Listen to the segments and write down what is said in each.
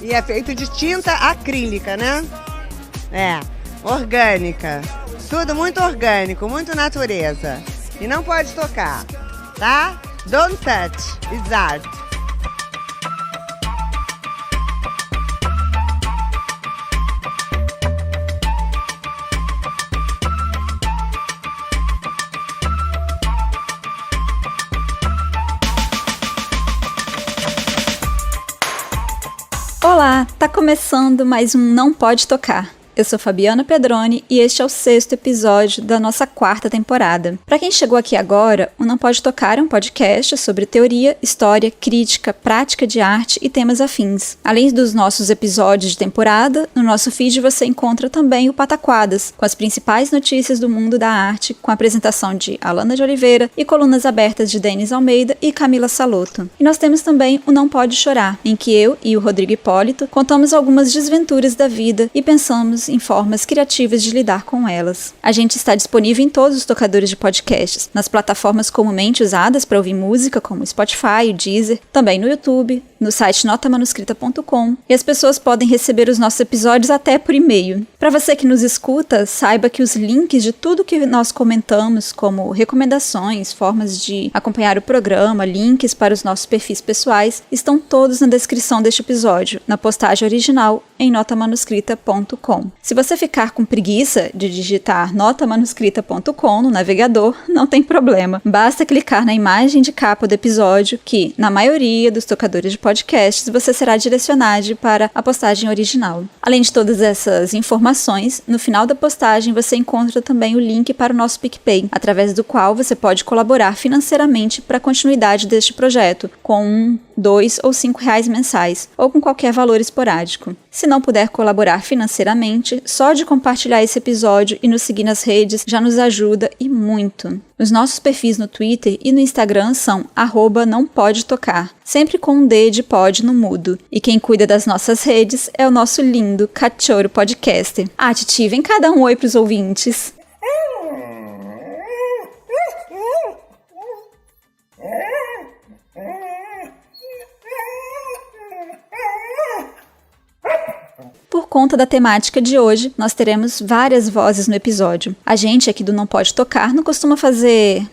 E é feito de tinta acrílica, né? Orgânica. Tudo muito orgânico, muito natureza. E não pode tocar, tá? Don't touch, it's art. Olá, tá começando mais um Não Pode Tocar. Eu sou Fabiana Pedroni e este é o 6º episódio da nossa 4ª temporada. Para quem chegou aqui agora, o Não Pode Tocar é um podcast sobre teoria, história, crítica, prática de arte e temas afins. Além dos nossos episódios de temporada, no nosso feed você encontra também o Pataquadas, com as principais notícias do mundo da arte, com a apresentação de Alana de Oliveira e colunas abertas de Denis Almeida e Camila Salotto. E nós temos também o Não Pode Chorar, em que eu e o Rodrigo Hipólito contamos algumas desventuras da vida e pensamos em formas criativas de lidar com elas. A gente está disponível em todos os tocadores de podcasts, nas plataformas comumente usadas para ouvir música, como o Spotify, o Deezer, também no YouTube, no site notamanuscrita.com, e as pessoas podem receber os nossos episódios até por e-mail. Para você que nos escuta, saiba que os links de tudo que nós comentamos, como recomendações, formas de acompanhar o programa, links para os nossos perfis pessoais, estão todos na descrição deste episódio, na postagem original em notamanuscrita.com. Se você ficar com preguiça de digitar notamanuscrita.com no navegador, não tem problema. Basta clicar na imagem de capa do episódio que, na maioria dos tocadores de podcasts, você será direcionado para a postagem original. Além de todas essas informações, no final da postagem você encontra também o link para o nosso PicPay, através do qual você pode colaborar financeiramente para a continuidade deste projeto, com R$1, R$2 ou R$5 mensais, ou com qualquer valor esporádico. Se não puder colaborar financeiramente, só de compartilhar esse episódio e nos seguir nas redes já nos ajuda e muito. Os nossos perfis no Twitter e no Instagram são @nãopodetocar, sempre com um D de pod no mudo. E quem cuida das nossas redes é o nosso lindo cachorro podcaster. Titi, vem cá dar um oi pros ouvintes. Por conta da temática de hoje, nós teremos várias vozes no episódio. A gente aqui do Não Pode Tocar não costuma fazer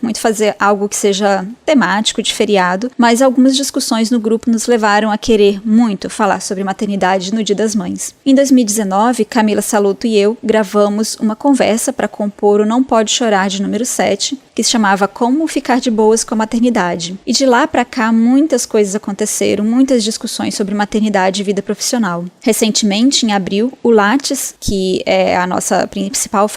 algo que seja temático de feriado, mas algumas discussões no grupo nos levaram a querer muito falar sobre maternidade no Dia das Mães. Em 2019, Camila Salotto e eu gravamos uma conversa para compor o Não Pode Chorar de número 7, que se chamava Como Ficar de Boas com a Maternidade. E de lá para cá, muitas coisas aconteceram, muitas discussões sobre maternidade e vida profissional. Recentemente, em abril, o Lattes, que é a nossa principal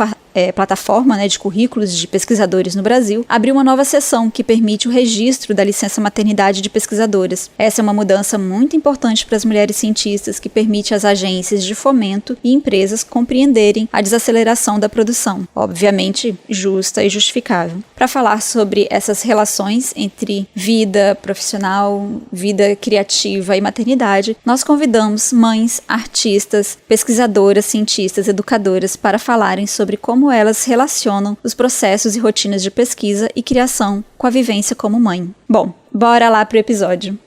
plataforma de currículos de pesquisadores no Brasil, abriu uma nova seção que permite o registro da licença maternidade de pesquisadoras. Essa é uma mudança muito importante para as mulheres cientistas que permite às agências de fomento e empresas compreenderem a desaceleração da produção, obviamente justa e justificável. Para falar sobre essas relações entre vida profissional, vida criativa e maternidade, nós convidamos mães, artistas, pesquisadoras, cientistas, educadoras para falarem sobre como elas relacionam os processos e rotinas de pesquisa e criação com a vivência como mãe. Bom, bora lá pro episódio.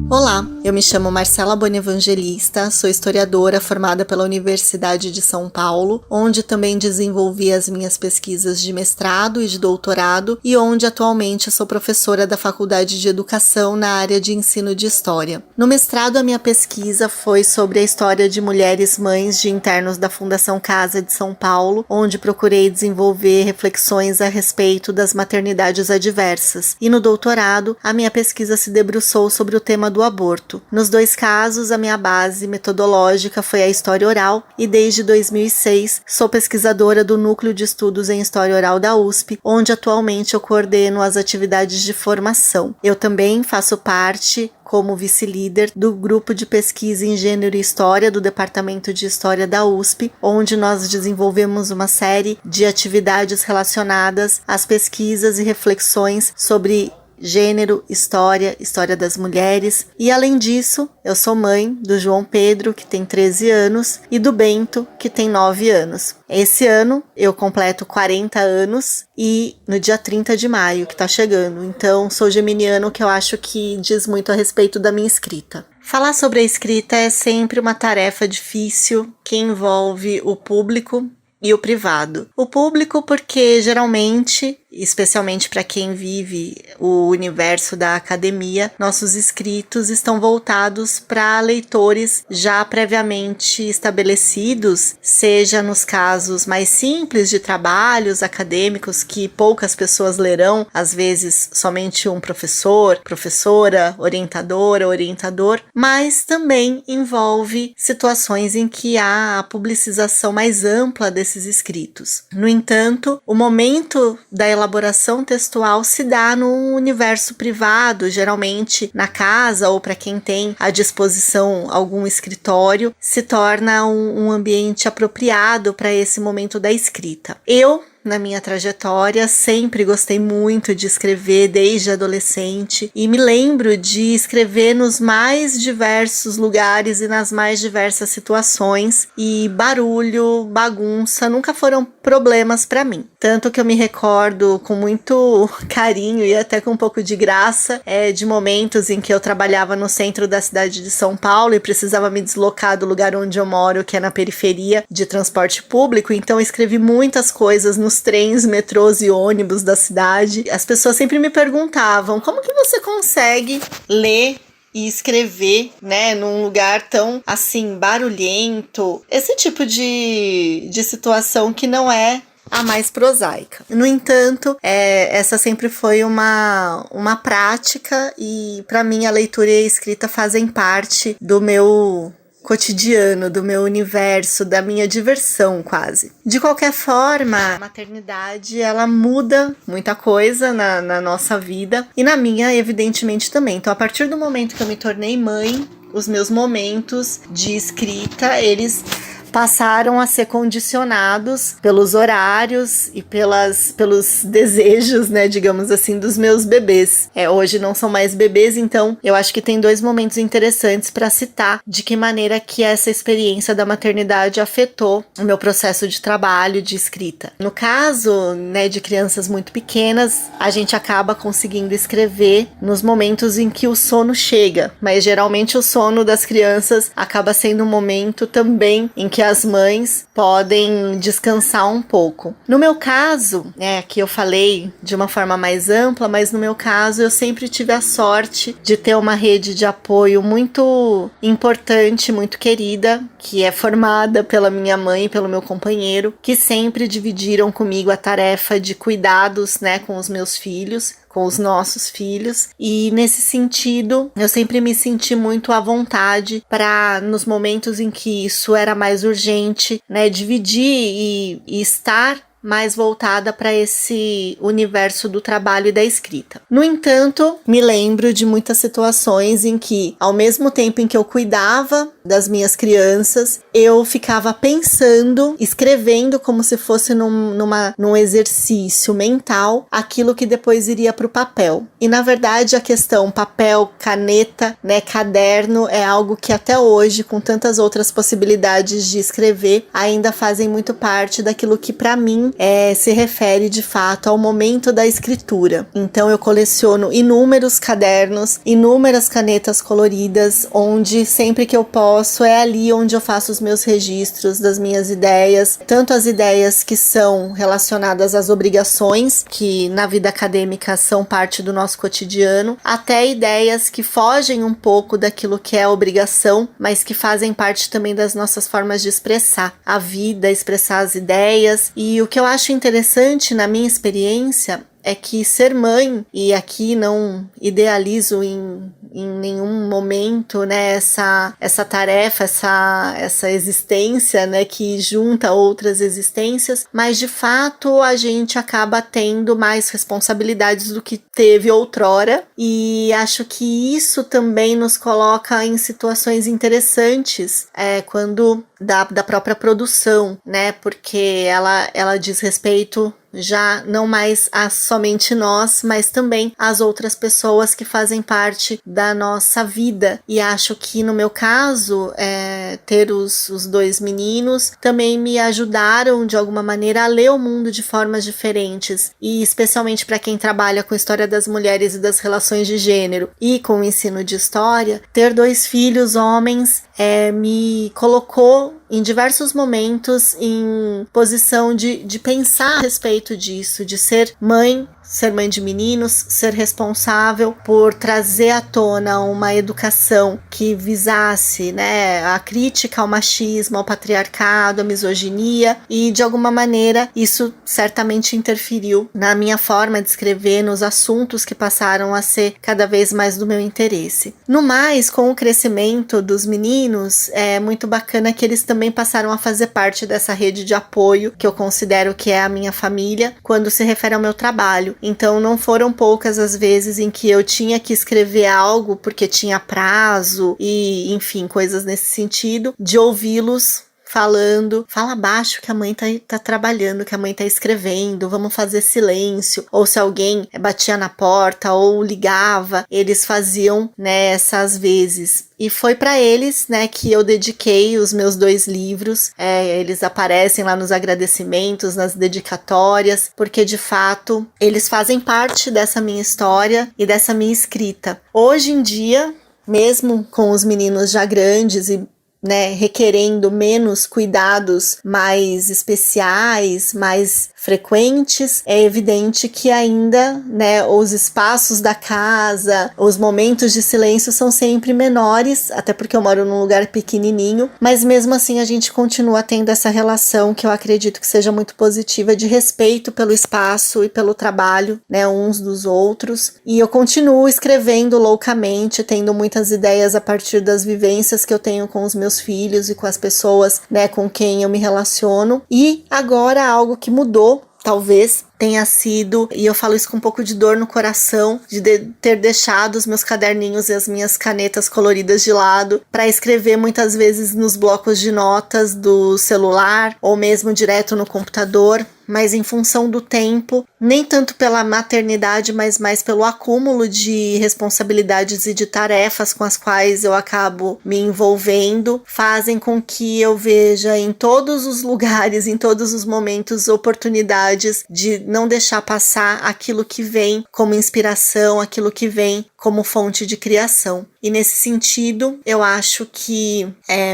Olá, eu me chamo Marcela Bonevangelista, sou historiadora formada pela Universidade de São Paulo, onde também desenvolvi as minhas pesquisas de mestrado e de doutorado e onde atualmente sou professora da Faculdade de Educação na área de ensino de História. No mestrado, a minha pesquisa foi sobre a história de mulheres mães de internos da Fundação Casa de São Paulo, onde procurei desenvolver reflexões a respeito das maternidades adversas. E no doutorado, a minha pesquisa se debruçou sobre o tema do aborto. conto. Nos 2 casos, a minha base metodológica foi a história oral e desde 2006 sou pesquisadora do Núcleo de Estudos em História Oral da USP, onde atualmente eu coordeno as atividades de formação. Eu também faço parte como vice-líder do grupo de pesquisa em Gênero e História do Departamento de História da USP, onde nós desenvolvemos uma série de atividades relacionadas às pesquisas e reflexões sobre gênero, história das mulheres. E além disso, eu sou mãe do João Pedro, que tem 13 anos, e do Bento, que tem 9 anos. Esse ano eu completo 40 anos e no dia 30 de maio, que tá chegando. Então, sou geminiano, que eu acho que diz muito a respeito da minha escrita. Falar sobre a escrita é sempre uma tarefa difícil que envolve o público e o privado. O público porque geralmente, especialmente para quem vive o universo da academia, nossos escritos estão voltados para leitores já previamente estabelecidos, seja nos casos mais simples de trabalhos acadêmicos que poucas pessoas lerão, às vezes somente um professor, professora, orientadora, orientador, mas também envolve situações em que há a publicização mais ampla desses escritos. No entanto, o momento da elaboração textual se dá no universo privado, geralmente na casa ou para quem tem à disposição algum escritório, se torna um ambiente apropriado para esse momento da escrita. Eu, na minha trajetória, sempre gostei muito de escrever desde adolescente e me lembro de escrever nos mais diversos lugares e nas mais diversas situações, e barulho, bagunça nunca foram problemas para mim. Tanto que eu me recordo com muito carinho e até com um pouco de graça de momentos em que eu trabalhava no centro da cidade de São Paulo e precisava me deslocar do lugar onde eu moro, que é na periferia, de transporte público. Então eu escrevi muitas coisas nos trens, metrôs e ônibus da cidade. As pessoas sempre me perguntavam: como que você consegue ler e escrever, né, num lugar tão, assim, barulhento? Esse tipo de situação que não é a mais prosaica. No entanto, essa sempre foi uma prática e, para mim, a leitura e a escrita fazem parte do meu cotidiano, do meu universo, da minha diversão quase. De qualquer forma, a maternidade, ela muda muita coisa na nossa vida e na minha, evidentemente, também. Então, a partir do momento que eu me tornei mãe, os meus momentos de escrita, eles passaram a ser condicionados pelos horários e pelos desejos, né, digamos assim, dos meus bebês. Hoje não são mais bebês, então eu acho que tem 2 momentos interessantes para citar de que maneira que essa experiência da maternidade afetou o meu processo de trabalho, de escrita. No caso, né, de crianças muito pequenas, a gente acaba conseguindo escrever nos momentos em que o sono chega, mas geralmente o sono das crianças acaba sendo um momento também em que as mães podem descansar um pouco. No meu caso, aqui eu falei de uma forma mais ampla, mas no meu caso eu sempre tive a sorte de ter uma rede de apoio muito importante, muito querida, que é formada pela minha mãe e pelo meu companheiro, que sempre dividiram comigo a tarefa de cuidados, né, com os meus filhos, com os nossos filhos, e nesse sentido eu sempre me senti muito à vontade para, nos momentos em que isso era mais urgente, né, dividir e estar mais voltada para esse universo do trabalho e da escrita. No entanto, me lembro de muitas situações em que, ao mesmo tempo em que eu cuidava das minhas crianças, eu ficava pensando, escrevendo como se fosse num exercício mental, aquilo que depois iria para o papel. E na verdade a questão papel, caneta, né, caderno é algo que até hoje, com tantas outras possibilidades de escrever, ainda fazem muito parte daquilo que para mim se refere de fato ao momento da escritura. Então eu coleciono inúmeros cadernos, inúmeras canetas coloridas, onde sempre que eu posso é ali onde eu faço os meus registros das minhas ideias, tanto as ideias que são relacionadas às obrigações, que na vida acadêmica são parte do nosso cotidiano, até ideias que fogem um pouco daquilo que é obrigação, mas que fazem parte também das nossas formas de expressar a vida, expressar as ideias. E o que eu acho interessante na minha experiência é que ser mãe, e aqui não idealizo em em nenhum momento, né, essa tarefa, essa existência, né, que junta outras existências, mas de fato a gente acaba tendo mais responsabilidades do que teve outrora, e acho que isso também nos coloca em situações interessantes quando da própria produção, né, porque ela diz respeito já não mais a somente nós, mas também as outras pessoas que fazem parte da nossa vida. E acho que no meu caso, ter os dois meninos também me ajudaram de alguma maneira a ler o mundo de formas diferentes, e especialmente para quem trabalha com história das mulheres e das relações de gênero e com o ensino de história, ter 2 filhos homens me colocou em diversos momentos em posição de pensar a respeito disso, de ser mãe de meninos, ser responsável por trazer à tona uma educação que visasse, né, a crítica ao machismo, ao patriarcado, à misoginia, e de alguma maneira isso certamente interferiu na minha forma de escrever, nos assuntos que passaram a ser cada vez mais do meu interesse. No mais, com o crescimento dos meninos, é muito bacana que eles também passaram a fazer parte dessa rede de apoio que eu considero que é a minha família quando se refere ao meu trabalho. Então não foram poucas as vezes em que eu tinha que escrever algo porque tinha prazo e, enfim, coisas nesse sentido, de ouvi-los falando, fala baixo que a mãe tá trabalhando, que a mãe tá escrevendo, vamos fazer silêncio. Ou se alguém batia na porta ou ligava, eles faziam, né, essas vezes. E foi para eles, né, que eu dediquei os meus 2 livros. Eles aparecem lá nos agradecimentos, nas dedicatórias, porque de fato eles fazem parte dessa minha história e dessa minha escrita. Hoje em dia, mesmo com os meninos já grandes e, né, requerendo menos cuidados mais especiais, mais frequentes, é evidente que ainda, né, os espaços da casa, os momentos de silêncio são sempre menores, até porque eu moro num lugar pequenininho, mas mesmo assim a gente continua tendo essa relação que eu acredito que seja muito positiva, de respeito pelo espaço e pelo trabalho, né, uns dos outros. E eu continuo escrevendo loucamente, tendo muitas ideias a partir das vivências que eu tenho com os meus filhos e com as pessoas, né, com quem eu me relaciono. E agora algo que mudou, talvez tenha sido, e eu falo isso com um pouco de dor no coração, de ter deixado os meus caderninhos e as minhas canetas coloridas de lado para escrever muitas vezes nos blocos de notas do celular ou mesmo direto no computador, mas em função do tempo, nem tanto pela maternidade, mas mais pelo acúmulo de responsabilidades e de tarefas com as quais eu acabo me envolvendo, fazem com que eu veja em todos os lugares, em todos os momentos, oportunidades de não deixar passar aquilo que vem como inspiração, aquilo que vem como fonte de criação. E nesse sentido, eu acho que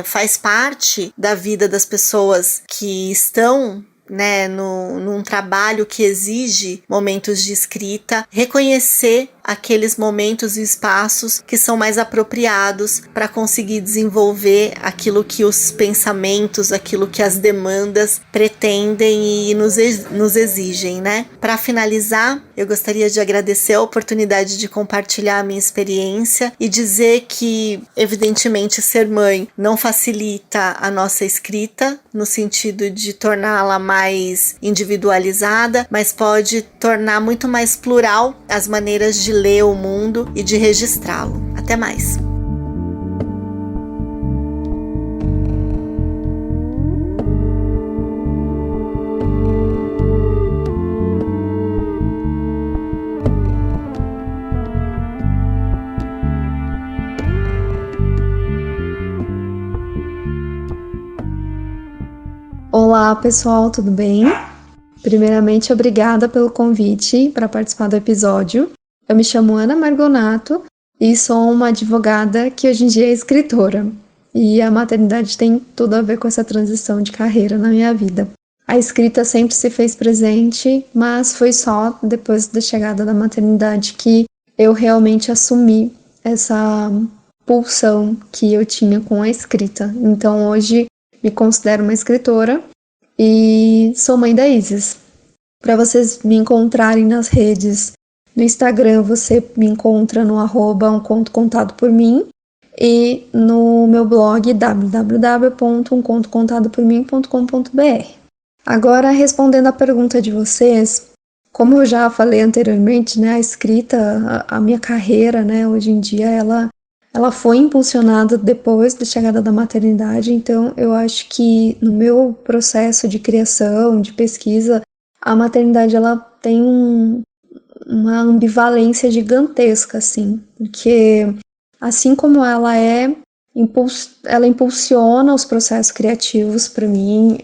faz parte da vida das pessoas que estão, né, num trabalho que exige momentos de escrita, reconhecer aqueles momentos e espaços que são mais apropriados para conseguir desenvolver aquilo que os pensamentos, aquilo que as demandas pretendem e nos exigem, né? Para finalizar, eu gostaria de agradecer a oportunidade de compartilhar a minha experiência e dizer que, evidentemente, ser mãe não facilita a nossa escrita, no sentido de torná-la mais individualizada, mas pode tornar muito mais plural as maneiras de ler o mundo e de registrá-lo. Até mais! Olá pessoal, tudo bem? Primeiramente, obrigada pelo convite para participar do episódio. Eu me chamo Ana Margonato e sou uma advogada que hoje em dia é escritora. E a maternidade tem tudo a ver com essa transição de carreira na minha vida. A escrita sempre se fez presente, mas foi só depois da chegada da maternidade que eu realmente assumi essa pulsão que eu tinha com a escrita. Então hoje me considero uma escritora e sou mãe da Isis. Para vocês me encontrarem nas redes, No Instagram você me encontra no @umcontocontadopormim e no meu blog www.umcontocontadopormim.com.br. Agora, respondendo a pergunta de vocês, como eu já falei anteriormente, né, a escrita, a minha carreira, né, hoje em dia, ela foi impulsionada depois da chegada da maternidade, então eu acho que no meu processo de criação, de pesquisa, a maternidade ela tem uma ambivalência gigantesca, assim, porque assim como ela impulsiona os processos criativos para mim,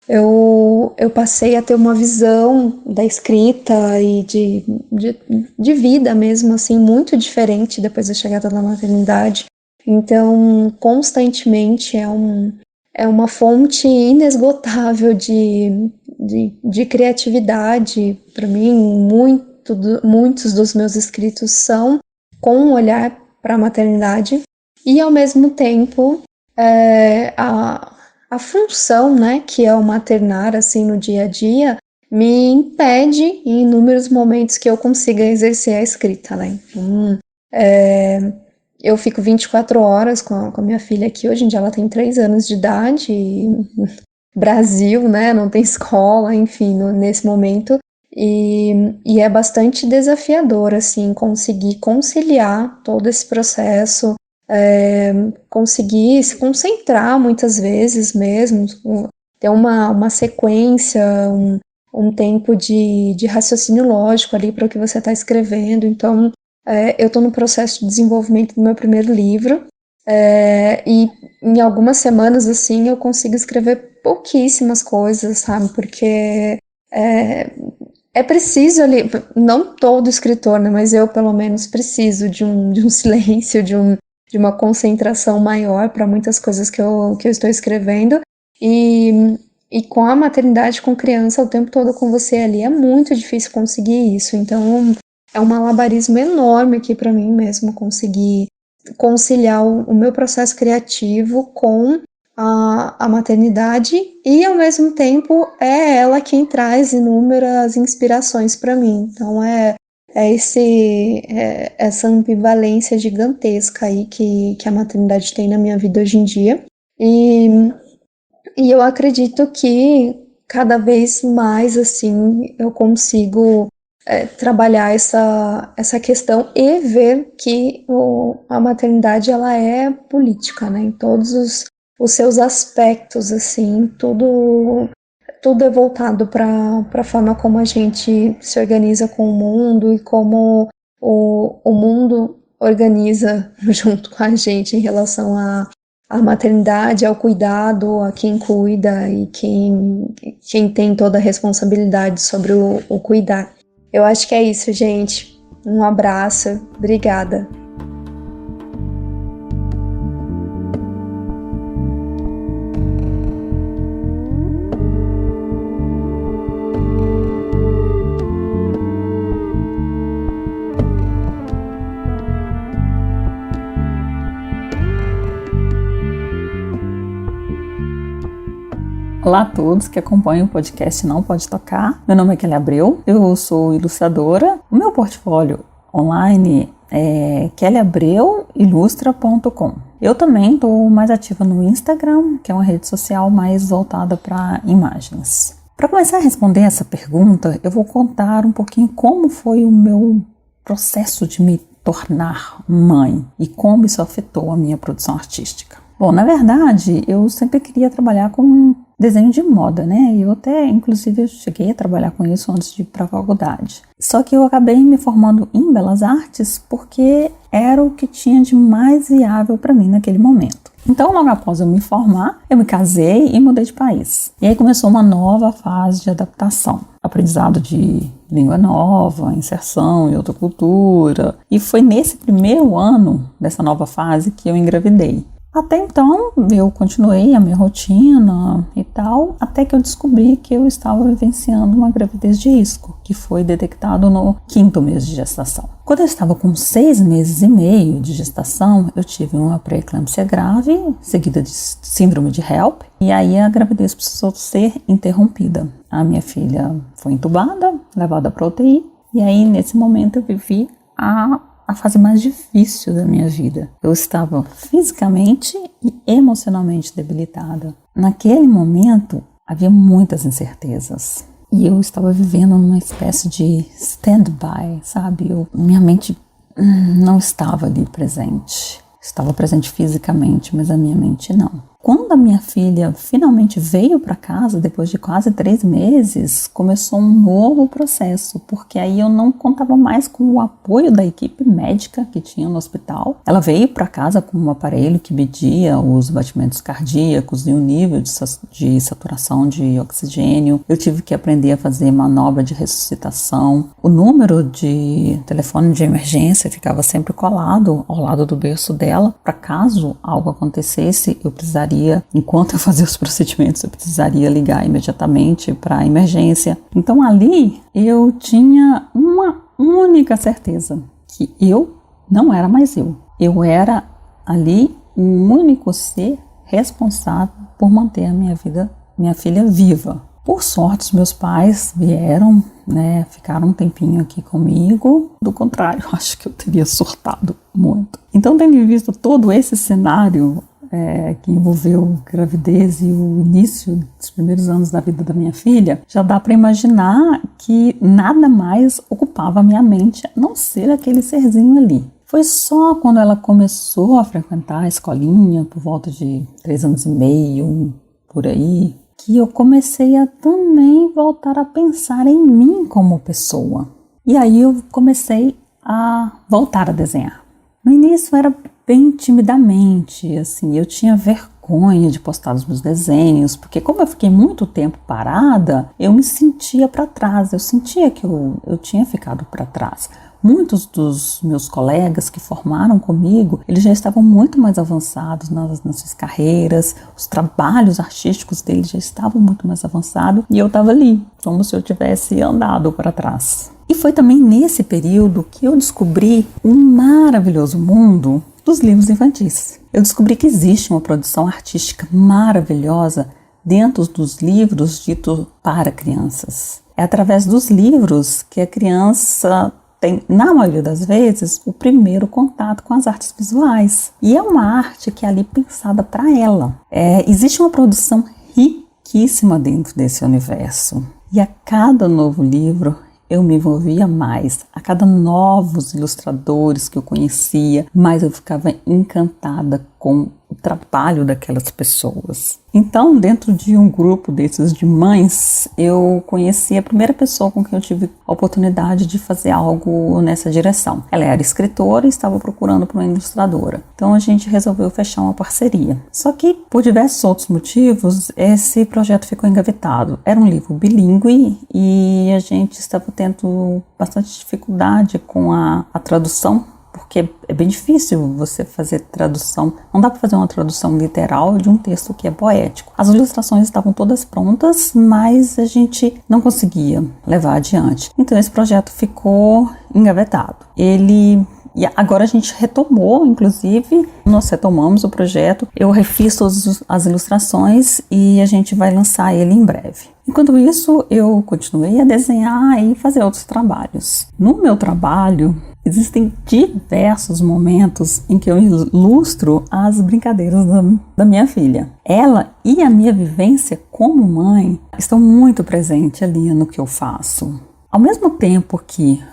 eu passei a ter uma visão da escrita e de vida mesmo, assim, muito diferente depois da chegada da maternidade. Então, constantemente é uma fonte inesgotável de criatividade para mim. Muitos dos meus escritos são com um olhar para a maternidade e, ao mesmo tempo, a função, né, que é o maternar, assim, no dia a dia, me impede em inúmeros momentos que eu consiga exercer a escrita, né. Então, eu fico 24 horas com a minha filha aqui, hoje em dia ela tem 3 anos de idade, Brasil, né, não tem escola, enfim, nesse momento, e é bastante desafiador, assim, conseguir conciliar todo esse processo, conseguir se concentrar muitas vezes mesmo, ter uma sequência, um tempo de raciocínio lógico ali para o que você está escrevendo. Então, eu estou no processo de desenvolvimento do meu primeiro livro, e em algumas semanas, assim, eu consigo escrever pouquíssimas coisas, sabe, porque é preciso ali, não todo escritor, né, mas eu pelo menos preciso de um silêncio, de uma concentração maior para muitas coisas que eu estou escrevendo, e com a maternidade, com criança o tempo todo com você ali, é muito difícil conseguir isso. Então é um malabarismo enorme aqui para mim mesmo conseguir conciliar o meu processo criativo com a maternidade, e ao mesmo tempo é ela quem traz inúmeras inspirações para mim. Então essa ambivalência gigantesca aí que a maternidade tem na minha vida hoje em dia, e eu acredito que cada vez mais, assim, eu consigo trabalhar essa questão e ver que a maternidade ela é política, né, em todos os seus aspectos, assim, tudo é voltado para a forma como a gente se organiza com o mundo e como o mundo organiza junto com a gente em relação à maternidade, ao cuidado, a quem cuida e quem tem toda a responsabilidade sobre o cuidar. Eu acho que é isso, gente. Um abraço. Obrigada. Olá a todos que acompanham o podcast Não Pode Tocar. Meu nome é Kelly Abreu, eu sou ilustradora. O meu portfólio online é kellyabreuilustra.com. Eu também estou mais ativa no Instagram, que é uma rede social mais voltada para imagens. Para começar a responder essa pergunta, eu vou contar um pouquinho como foi o meu processo de me tornar mãe e como isso afetou a minha produção artística. Bom, na verdade, eu sempre queria trabalhar com desenho de moda, né? Eu até, inclusive, eu cheguei a trabalhar com isso antes de ir para a faculdade. Só que eu acabei me formando em Belas Artes porque era o que tinha de mais viável para mim naquele momento. Então, logo após eu me formar, eu me casei e mudei de país. E aí começou uma nova fase de adaptação. Aprendizado de língua nova, inserção em outra cultura. E foi nesse primeiro ano dessa nova fase que eu engravidei. Até então, eu continuei a minha rotina e tal, até que eu descobri que eu estava vivenciando uma gravidez de risco, que foi detectado no 5º mês de gestação. Quando eu estava com 6 meses e meio de gestação, eu tive uma pré-eclâmpsia grave, seguida de síndrome de HELLP, e aí a gravidez precisou ser interrompida. A minha filha foi entubada, levada para UTI, E aí, nesse momento, eu vivi a fase mais difícil da minha vida. Eu estava fisicamente e emocionalmente debilitada. Naquele momento, havia muitas incertezas. E eu estava vivendo numa espécie de stand-by, sabe? Minha mente não estava ali presente. Estava presente fisicamente, mas a minha mente não. Quando a minha filha finalmente veio para casa, depois de quase 3 meses, começou um novo processo, porque aí eu não contava mais com o apoio da equipe médica que tinha no hospital. Ela veio para casa com um aparelho que media os batimentos cardíacos e o nível de saturação de oxigênio. Eu tive que aprender a fazer manobra de ressuscitação. O número de telefone de emergência ficava sempre colado ao lado do berço dela, para caso algo acontecesse, eu precisaria, enquanto eu fazia os procedimentos, eu precisaria ligar imediatamente para a emergência. Então ali eu tinha uma única certeza, que eu não era mais eu. Eu era ali o único ser responsável por manter a minha filha viva. Por sorte, os meus pais vieram, ficaram um tempinho aqui comigo. Do contrário, acho que eu teria surtado muito. Então, tendo visto todo esse cenário que envolveu gravidez e o início dos primeiros anos da vida da minha filha, já dá para imaginar que nada mais ocupava a minha mente, a não ser aquele serzinho ali. Foi só quando ela começou a frequentar a escolinha, por volta de 3 anos e meio, por aí, que eu comecei a também voltar a pensar em mim como pessoa. E aí eu comecei a voltar a desenhar. No início era bem timidamente, assim, eu tinha vergonha de postar os meus desenhos, porque como eu fiquei muito tempo parada, eu me sentia para trás, eu sentia que eu tinha ficado para trás. Muitos dos meus colegas que formaram comigo, eles já estavam muito mais avançados nas suas carreiras, os trabalhos artísticos deles já estavam muito mais avançados, e eu estava ali, como se eu tivesse andado para trás. E foi também nesse período que eu descobri um maravilhoso mundo dos livros infantis. Eu descobri que existe uma produção artística maravilhosa dentro dos livros ditos para crianças. É através dos livros que a criança tem, na maioria das vezes, o primeiro contato com as artes visuais. E é uma arte que é ali pensada para ela. Existe uma produção riquíssima dentro desse universo. E a cada novo livro eu me envolvia mais. A cada novos ilustradores que eu conhecia, mais eu ficava encantada com o trabalho daquelas pessoas. Então, dentro de um grupo desses de mães, eu conheci a primeira pessoa com quem eu tive a oportunidade de fazer algo nessa direção. Ela era escritora e estava procurando por uma ilustradora. Então, a gente resolveu fechar uma parceria. Só que, por diversos outros motivos, esse projeto ficou engavetado. Era um livro bilíngue e a gente estava tendo bastante dificuldade com a tradução, porque é bem difícil você fazer tradução, não dá para fazer uma tradução literal de um texto que é poético. As ilustrações estavam todas prontas, mas a gente não conseguia levar adiante. Então esse projeto ficou engavetado. E agora a gente retomou, inclusive, nós retomamos o projeto, eu refiz todas as ilustrações e a gente vai lançar ele em breve. Enquanto isso, eu continuei a desenhar e fazer outros trabalhos. No meu trabalho, existem diversos momentos em que eu ilustro as brincadeiras da minha filha. Ela e a minha vivência como mãe estão muito presentes ali no que eu faço. Ao mesmo tempo que,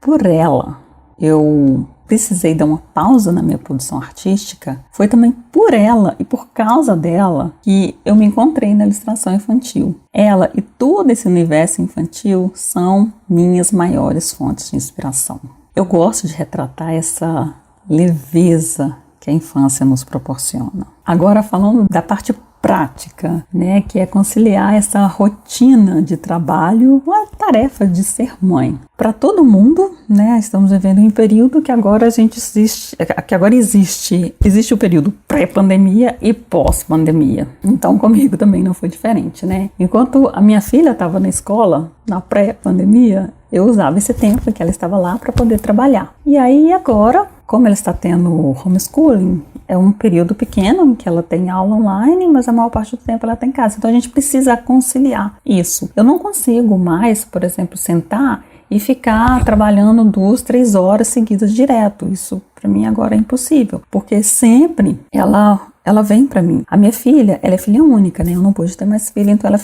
por ela, eu precisei dar uma pausa na minha produção artística, foi também por ela e por causa dela que eu me encontrei na ilustração infantil. Ela e todo esse universo infantil são minhas maiores fontes de inspiração. Eu gosto de retratar essa leveza que a infância nos proporciona. Agora, falando da parte prática, que é conciliar essa rotina de trabalho com a tarefa de ser mãe. Para todo mundo, estamos vivendo um período que agora existe o período pré-pandemia e pós-pandemia. Então comigo também não foi diferente, Enquanto a minha filha estava na escola, na pré-pandemia, eu usava esse tempo em que ela estava lá para poder trabalhar. E aí agora, como ela está tendo homeschooling, é um período pequeno em que ela tem aula online, mas a maior parte do tempo ela está em casa. Então a gente precisa conciliar isso. Eu não consigo mais, por exemplo, sentar e ficar trabalhando 2, 3 horas seguidas direto. Isso para mim agora é impossível, porque sempre ela vem para mim. A minha filha, ela é filha única, né? Eu não pude ter mais filha, então ela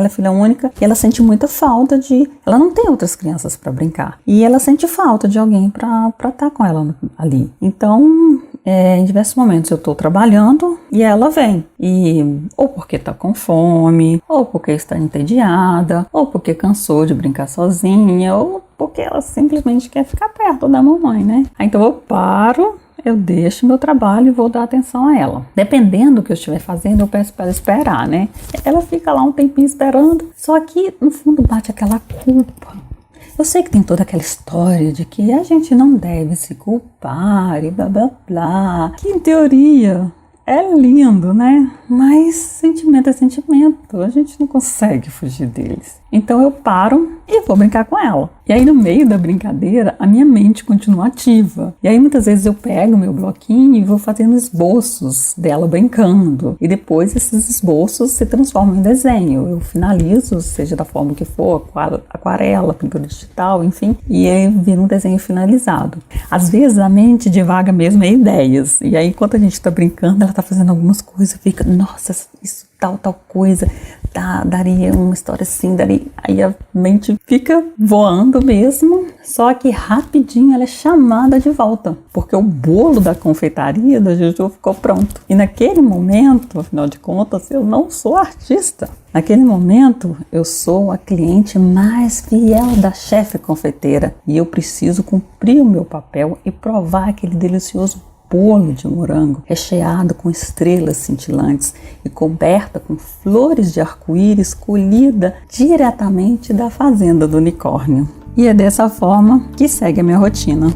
é filha única e ela sente muita falta ela não tem outras crianças para brincar. E ela sente falta de alguém para estar com ela ali. Então, em diversos momentos eu tô trabalhando e ela vem. E ou porque tá com fome, ou porque está entediada, ou porque cansou de brincar sozinha, ou porque ela simplesmente quer ficar perto da mamãe, né? Então eu paro, eu deixo meu trabalho e vou dar atenção a ela. Dependendo do que eu estiver fazendo, eu peço para ela esperar, né? Ela fica lá um tempinho esperando, só que no fundo bate aquela culpa. Eu sei que tem toda aquela história de que a gente não deve se culpar e blá blá blá, que em teoria é lindo, né? Mas sentimento é sentimento, a gente não consegue fugir deles. Então eu paro e vou brincar com ela. E aí no meio da brincadeira, a minha mente continua ativa. E aí muitas vezes eu pego meu bloquinho e vou fazendo esboços dela brincando. E depois esses esboços se transformam em desenho. Eu finalizo, seja da forma que for, aquarela, pintura digital, enfim. E aí vira um desenho finalizado. Às vezes a mente divaga mesmo em ideias. E aí enquanto a gente tá brincando, ela tá fazendo algumas coisas, fica, nossa, isso tal coisa, daria uma história assim, aí a mente fica voando mesmo, só que rapidinho ela é chamada de volta, porque o bolo da confeitaria da Juju ficou pronto. E naquele momento, afinal de contas, eu não sou artista. Naquele momento, eu sou a cliente mais fiel da chefe confeiteira e eu preciso cumprir o meu papel e provar aquele delicioso bolo de morango recheado com estrelas cintilantes e coberta com flores de arco-íris colhida diretamente da fazenda do unicórnio. E é dessa forma que segue a minha rotina.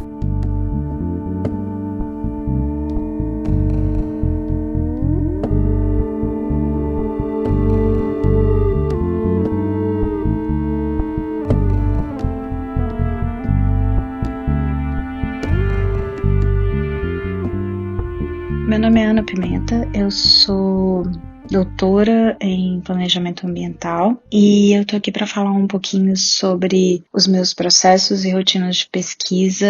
Meu nome é Ana Pimenta, eu sou doutora em planejamento ambiental e eu tô aqui para falar um pouquinho sobre os meus processos e rotinas de pesquisa,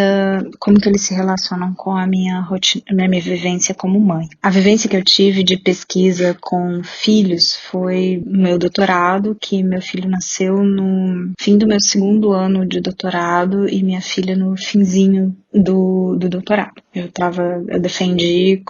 como que eles se relacionam com a minha rotina, a minha vivência como mãe. A vivência que eu tive de pesquisa com filhos foi no meu doutorado, que meu filho nasceu no fim do meu 2º ano de doutorado e minha filha no finzinho do doutorado. Eu defendi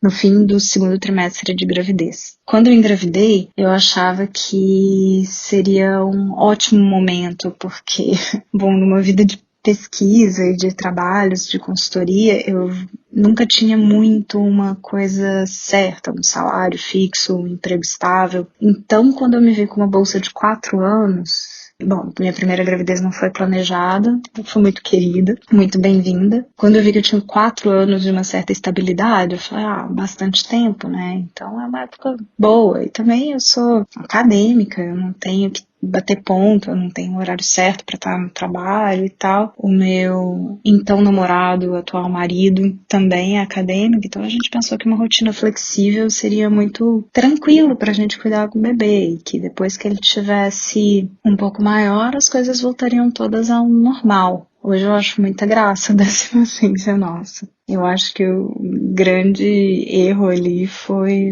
no fim do 2º trimestre de gravidez. Quando eu engravidei, eu achava que seria um ótimo momento, porque, bom, numa vida de pesquisa e de trabalhos, de consultoria, eu nunca tinha muito uma coisa certa, um salário fixo, um emprego estável. Então, quando eu me vi com uma bolsa de 4 anos, bom, minha primeira gravidez não foi planejada, foi muito querida, muito bem-vinda. Quando eu vi que eu tinha 4 anos de uma certa estabilidade, eu falei, bastante tempo, né? Então é uma época boa. E também eu sou acadêmica, eu não tenho que bater ponto, eu não tenho um horário certo para estar no trabalho e tal. O meu então namorado, atual marido, também é acadêmico, então a gente pensou que uma rotina flexível seria muito tranquilo pra gente cuidar com o bebê e que depois que ele tivesse um pouco maior, as coisas voltariam todas ao normal. Hoje eu acho muita graça dessa inocência nossa. Eu acho que o grande erro ali foi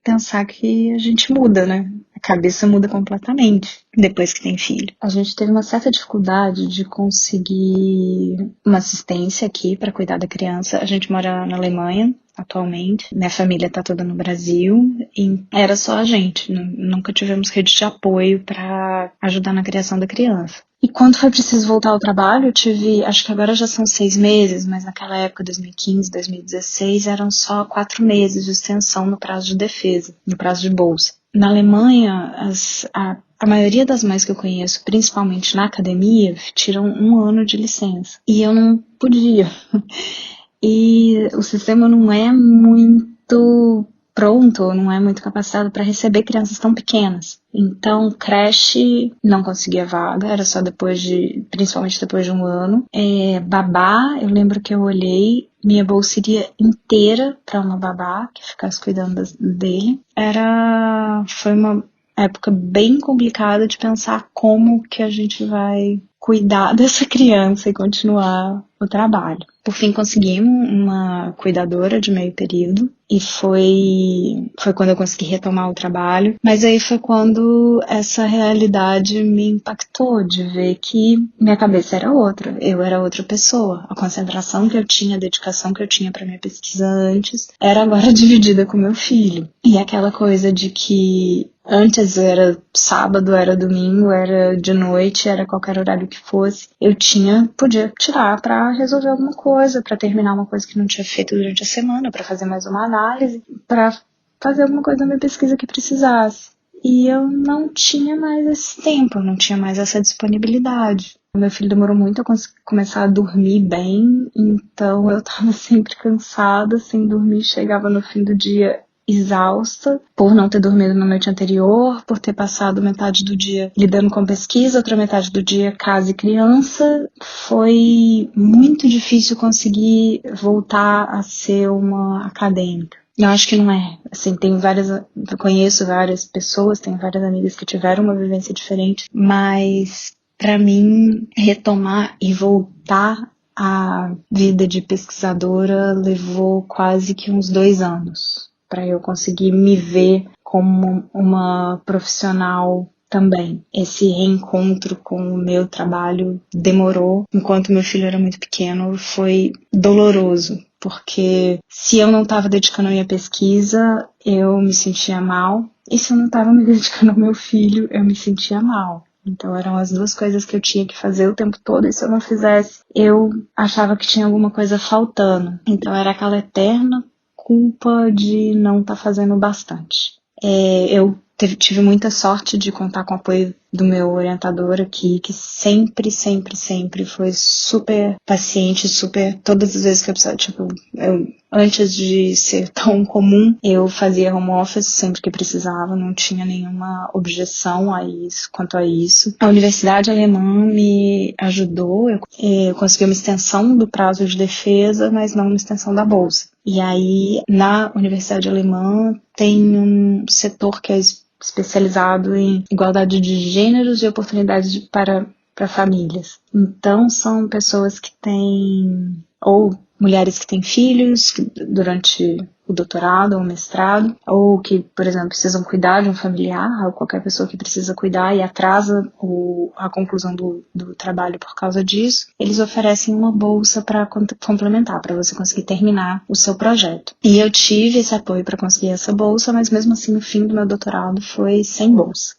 pensar que a gente muda, né? A cabeça muda completamente depois que tem filho. A gente teve uma certa dificuldade de conseguir uma assistência aqui para cuidar da criança. A gente mora na Alemanha atualmente. Minha família tá toda no Brasil e era só a gente. Nunca tivemos rede de apoio para ajudar na criação da criança. E quando foi preciso voltar ao trabalho, eu tive, acho que agora já são 6 meses, mas naquela época, 2015, 2016, eram só 4 meses de extensão no prazo de defesa, no prazo de bolsa. Na Alemanha, a maioria das mães que eu conheço, principalmente na academia, tiram 1 ano de licença. E eu não podia. E o sistema não é muito pronto, não é muito capacitado para receber crianças tão pequenas. Então, creche não conseguia vaga, era só principalmente depois de 1 ano. Babá, eu lembro que eu olhei, minha bolsa iria inteira para uma babá que ficasse cuidando dele. Foi uma época bem complicada de pensar como que a gente vai cuidar dessa criança e continuar o trabalho. Por fim, consegui uma cuidadora de meio período e foi quando eu consegui retomar o trabalho. Mas aí foi quando essa realidade me impactou, de ver que minha cabeça era outra, eu era outra pessoa. A concentração que eu tinha, a dedicação que eu tinha para minha pesquisa antes, era agora dividida com meu filho. E aquela coisa de que antes era sábado, era domingo, era de noite, era qualquer horário que fosse, podia tirar para resolver alguma coisa, para terminar uma coisa que não tinha feito durante a semana, para fazer mais uma análise, para fazer alguma coisa na minha pesquisa que precisasse. E eu não tinha mais esse tempo, eu não tinha mais essa disponibilidade. O meu filho demorou muito a começar a dormir bem, então eu estava sempre cansada, sem dormir, chegava no fim do dia exausta, por não ter dormido na noite anterior, por ter passado metade do dia lidando com pesquisa, outra metade do dia casa e criança. Foi muito difícil conseguir voltar a ser uma acadêmica. Eu acho que não é. Assim, eu conheço várias pessoas, tenho várias amigas que tiveram uma vivência diferente, mas para mim retomar e voltar à vida de pesquisadora levou quase que uns 2 anos. Para eu conseguir me ver como uma profissional também. Esse reencontro com o meu trabalho demorou. Enquanto meu filho era muito pequeno, foi doloroso, porque se eu não estava dedicando a minha pesquisa, eu me sentia mal, e se eu não estava me dedicando ao meu filho, eu me sentia mal. Então eram as duas coisas que eu tinha que fazer o tempo todo, e se eu não fizesse, eu achava que tinha alguma coisa faltando. Então era aquela eterna culpa de não estar fazendo bastante. Eu tive muita sorte de contar com o apoio do meu orientador aqui, que sempre foi super paciente, todas as vezes que eu precisava, antes de ser tão comum, eu fazia home office sempre que precisava, não tinha nenhuma objeção quanto a isso. A Universidade Alemã me ajudou, eu consegui uma extensão do prazo de defesa, mas não uma extensão da bolsa. E aí, na Universidade Alemã, tem um setor que é especializado em igualdade de gêneros e oportunidades para famílias. Então, são pessoas que têm, ou mulheres que têm filhos durante o doutorado ou o mestrado, ou que, por exemplo, precisam cuidar de um familiar, ou qualquer pessoa que precisa cuidar e atrasa a conclusão do trabalho por causa disso, eles oferecem uma bolsa para complementar, para você conseguir terminar o seu projeto. E eu tive esse apoio para conseguir essa bolsa, mas mesmo assim, no fim do meu doutorado foi sem bolsa.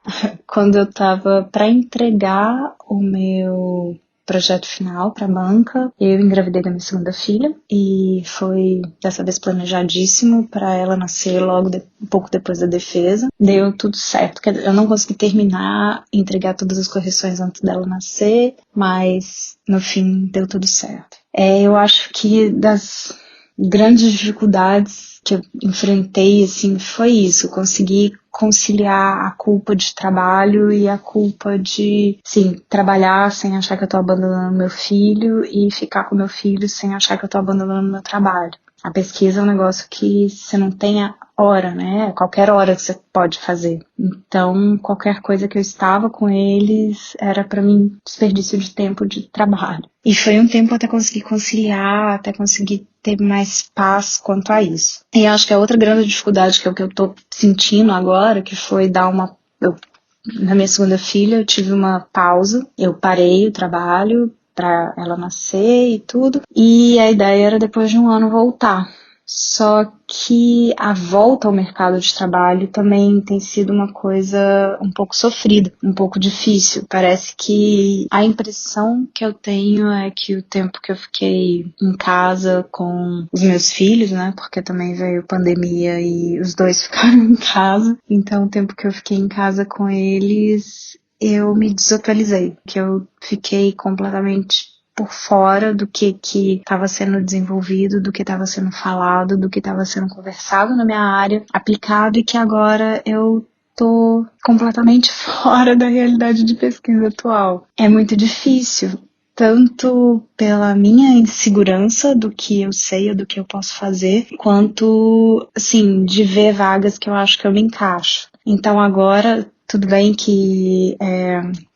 Quando eu estava para entregar o meu projeto final para a banca, eu engravidei da minha segunda filha e foi dessa vez planejadíssimo para ela nascer logo um pouco depois da defesa. Deu tudo certo, eu não consegui terminar, entregar todas as correções antes dela nascer, mas no fim deu tudo certo. Eu acho que das grandes dificuldades que eu enfrentei, assim, foi isso, conseguir conciliar a culpa de trabalho e a culpa de, sim, trabalhar sem achar que eu tô abandonando meu filho e ficar com meu filho sem achar que eu tô abandonando meu trabalho. A pesquisa é um negócio que você não tem a hora, né? Qualquer hora que você pode fazer. Então, qualquer coisa que eu estava com eles era para mim desperdício de tempo de trabalho. E foi um tempo até conseguir conciliar, até conseguir ter mais paz quanto a isso. E acho que a outra grande dificuldade que é o que eu tô sentindo agora, que foi na minha segunda filha, eu tive uma pausa, eu parei o trabalho para ela nascer e tudo, e a ideia era depois de um ano voltar. Só que a volta ao mercado de trabalho também tem sido uma coisa um pouco sofrida, um pouco difícil. Parece que a impressão que eu tenho é que o tempo que eu fiquei em casa com os meus filhos, né, porque também veio pandemia e os dois ficaram em casa, então o tempo que eu fiquei em casa com eles, eu me desatualizei, que eu fiquei completamente por fora do que estava sendo desenvolvido, do que estava sendo falado, do que estava sendo conversado na minha área, aplicado, e que agora eu tô completamente fora da realidade de pesquisa atual. É muito difícil, tanto pela minha insegurança do que eu sei ou do que eu posso fazer, quanto, assim, de ver vagas que eu acho que eu me encaixo. Então agora Tudo bem que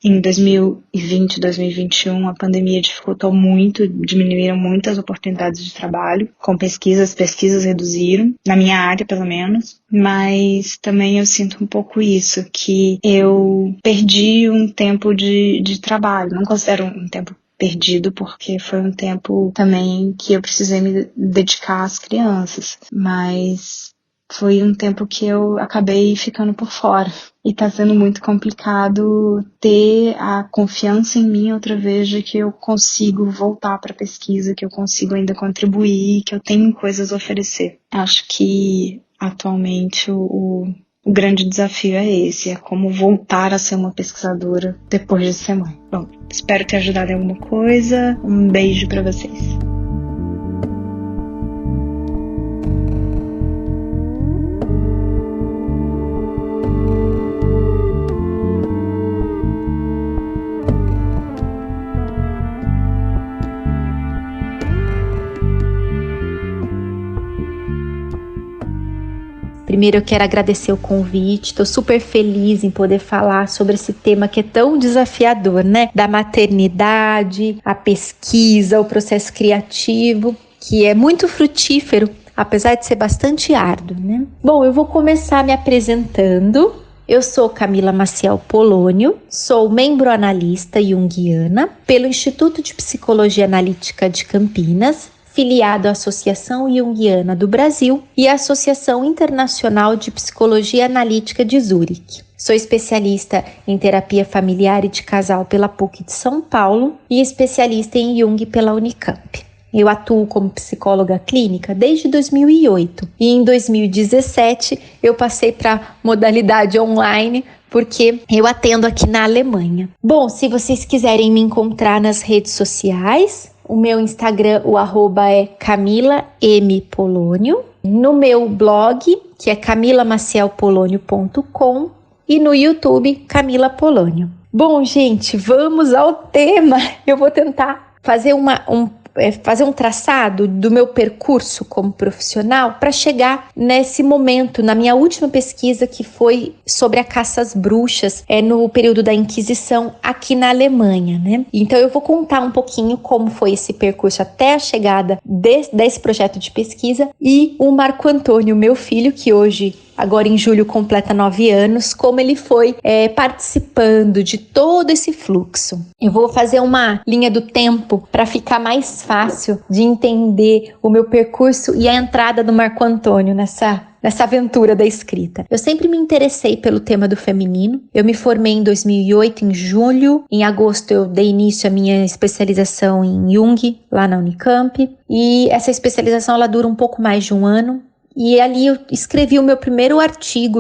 em 2020, 2021, a pandemia dificultou muito, diminuíram muitas oportunidades de trabalho com pesquisas reduziram, na minha área pelo menos, mas também eu sinto um pouco isso, que eu perdi um tempo de trabalho, não considero um tempo perdido, porque foi um tempo também que eu precisei me dedicar às crianças, mas foi um tempo que eu acabei ficando por fora. E tá sendo muito complicado ter a confiança em mim outra vez de que eu consigo voltar para a pesquisa, que eu consigo ainda contribuir, que eu tenho coisas a oferecer. Acho que atualmente o grande desafio é esse, é como voltar a ser uma pesquisadora depois de ser mãe. Bom, espero ter ajudado em alguma coisa. Um beijo para vocês. Primeiro eu quero agradecer o convite, estou super feliz em poder falar sobre esse tema que é tão desafiador, né? Da maternidade, a pesquisa, o processo criativo, que é muito frutífero, apesar de ser bastante árduo, né? Bom, eu vou começar me apresentando. Eu sou Camila Maciel Polônio, sou membro analista junguiana pelo Instituto de Psicologia Analítica de Campinas, filiado à Associação Junguiana do Brasil e à Associação Internacional de Psicologia Analítica de Zurique. Sou especialista em terapia familiar e de casal pela PUC de São Paulo e especialista em Jung pela Unicamp. Eu atuo como psicóloga clínica desde 2008 e em 2017 eu passei para a modalidade online porque eu atendo aqui na Alemanha. Bom, se vocês quiserem me encontrar nas redes sociais, o meu Instagram, o @ é Camila M. Polônio. No meu blog, que é camilamacielpolonio.com, e no YouTube, Camila Polônio. Bom, gente, vamos ao tema. Eu vou tentar fazer um traçado do meu percurso como profissional para chegar nesse momento, na minha última pesquisa, que foi sobre a caça às bruxas, no período da Inquisição aqui na Alemanha, né? Então eu vou contar um pouquinho como foi esse percurso até a chegada desse projeto de pesquisa, e o Marco Antônio, meu filho, que hoje, agora em julho, completa 9 anos, como ele foi participando de todo esse fluxo. Eu vou fazer uma linha do tempo para ficar mais fácil de entender o meu percurso e a entrada do Marco Antônio nessa aventura da escrita. Eu sempre me interessei pelo tema do feminino. Eu me formei em 2008, em julho. Em agosto eu dei início à minha especialização em Jung, lá na Unicamp. E essa especialização ela dura um pouco mais de um ano. E ali eu escrevi o meu primeiro artigo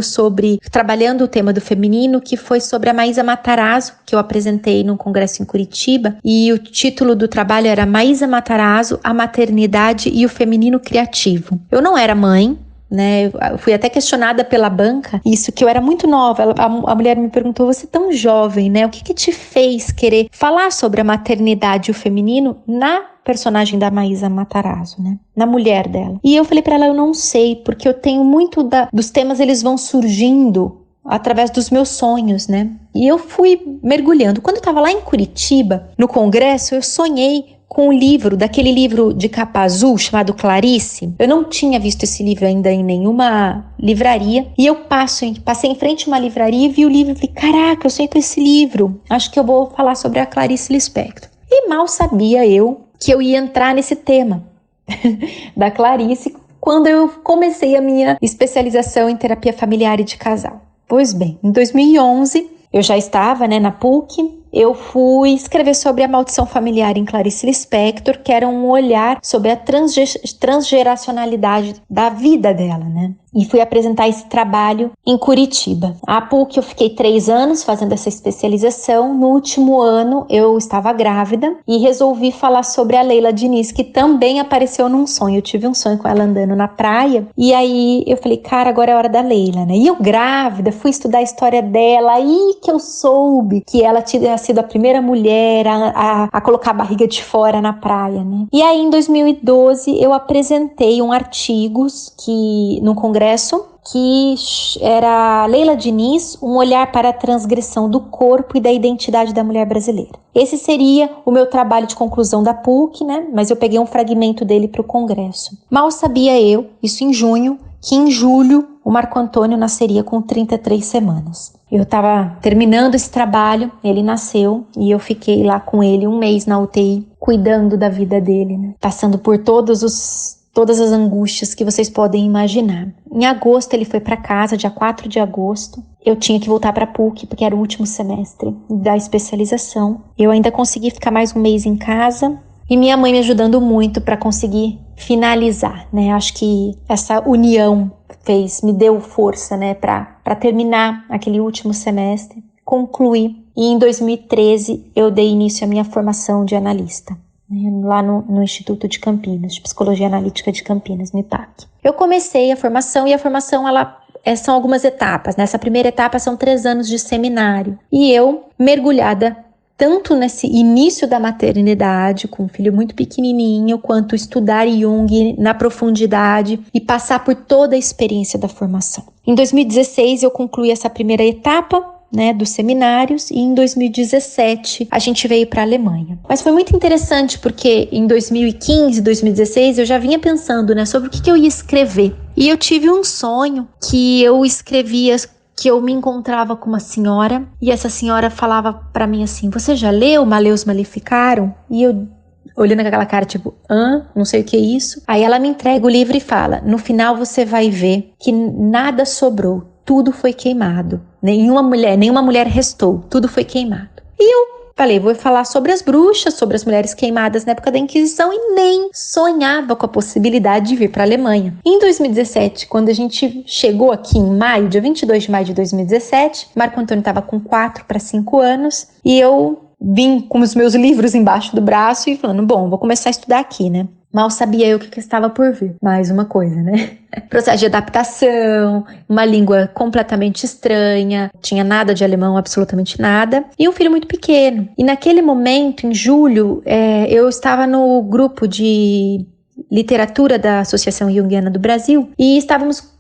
trabalhando o tema do feminino, que foi sobre a Maísa Matarazzo, que eu apresentei num congresso em Curitiba. E o título do trabalho era Maísa Matarazzo, a maternidade e o feminino criativo. Eu não era mãe, né? Eu fui até questionada pela banca, isso, que eu era muito nova. A mulher me perguntou: você é tão jovem, né? O que te fez querer falar sobre a maternidade e o feminino na personagem da Maísa Matarazzo, né? Na mulher dela. E eu falei pra ela: eu não sei, porque eu tenho muito dos temas, eles vão surgindo através dos meus sonhos, né? E eu fui mergulhando. Quando eu tava lá em Curitiba, no congresso, eu sonhei com o livro, daquele livro de capa azul chamado Clarice. Eu não tinha visto esse livro ainda em nenhuma livraria, e eu passei em frente a uma livraria e vi o livro e falei: caraca, eu sonhei com esse livro, acho que eu vou falar sobre a Clarice Lispector. E mal sabia eu que eu ia entrar nesse tema da Clarice quando eu comecei a minha especialização em terapia familiar e de casal. Pois bem, em 2011 eu já estava, né, na PUC. Eu fui escrever sobre a maldição familiar em Clarice Lispector, que era um olhar sobre a transgeracionalidade da vida dela, né? E fui apresentar esse trabalho em Curitiba. A PUC eu fiquei 3 anos fazendo essa especialização. No último ano eu estava grávida e resolvi falar sobre a Leila Diniz, que também apareceu num sonho. Eu tive um sonho com ela andando na praia, e aí eu falei: cara, agora é a hora da Leila, né? E eu grávida, fui estudar a história dela, aí que eu soube que ela tinha sido a primeira mulher a colocar a barriga de fora na praia, né? E aí em 2012 eu apresentei um artigo num congresso congresso que era Leila Diniz, um olhar para a transgressão do corpo e da identidade da mulher brasileira. Esse seria o meu trabalho de conclusão da PUC, né? Mas eu peguei um fragmento dele para o congresso. Mal sabia eu, isso em junho, que em julho o Marco Antônio nasceria com 33 semanas. Eu estava terminando esse trabalho, ele nasceu e eu fiquei lá com ele um mês na UTI, cuidando da vida dele, né? Passando por todas as angústias que vocês podem imaginar. Em agosto ele foi para casa, dia 4 de agosto. Eu tinha que voltar para a PUC, porque era o último semestre da especialização. Eu ainda consegui ficar mais um mês em casa e minha mãe me ajudando muito para conseguir finalizar, né? Acho que essa união me deu força, né, para terminar aquele último semestre, concluir. E em 2013 eu dei início à minha formação de analista, lá no Instituto de Campinas, de Psicologia Analítica de Campinas, no IPAC. Eu comecei a formação e a formação são algumas etapas. Nessa primeira etapa são 3 anos de seminário. E eu, mergulhada tanto nesse início da maternidade, com um filho muito pequenininho, quanto estudar Jung na profundidade e passar por toda a experiência da formação. Em 2016 eu concluí essa primeira etapa, né, dos seminários, e em 2017 a gente veio para a Alemanha. Mas foi muito interessante porque em 2015, 2016 eu já vinha pensando, né, sobre o que eu ia escrever. E eu tive um sonho que eu escrevia, que eu me encontrava com uma senhora e essa senhora falava para mim assim: você já leu Maleus Maleficarum? E eu olhando aquela cara tipo, não sei o que é isso. Aí ela me entrega o livro e fala: no final você vai ver que nada sobrou, tudo foi queimado. Nenhuma mulher restou, tudo foi queimado. E eu falei, vou falar sobre as bruxas, sobre as mulheres queimadas na época da Inquisição, e nem sonhava com a possibilidade de vir para a Alemanha. Em 2017, quando a gente chegou aqui em maio, dia 22 de maio de 2017, Marco Antônio estava com 4 para 5 anos, e eu vim com os meus livros embaixo do braço e falando, bom, vou começar a estudar aqui, né? Mal sabia eu o que estava por vir. Mais uma coisa, né? Processo de adaptação, uma língua completamente estranha, tinha nada de alemão, absolutamente nada, e um filho muito pequeno. E naquele momento, em julho, eu estava no grupo de literatura da Associação Jungiana do Brasil e estávamos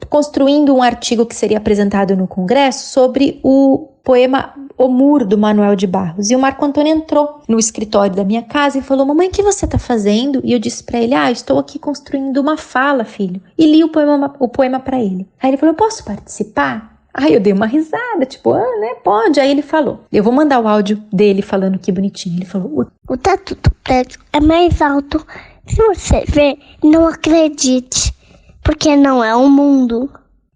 construindo um artigo que seria apresentado no congresso sobre o poema O Muro, do Manuel de Barros. E o Marco Antônio entrou no escritório da minha casa e falou, mamãe, o que você está fazendo? E eu disse para ele, estou aqui construindo uma fala, filho. E li o poema para ele. Aí ele falou, eu posso participar? Aí eu dei uma risada, tipo, né, pode. Aí ele falou, eu vou mandar o áudio dele falando que bonitinho. Ele falou, o Teto do prédio é mais alto. Se você ver, não acredite, porque não é um mundo.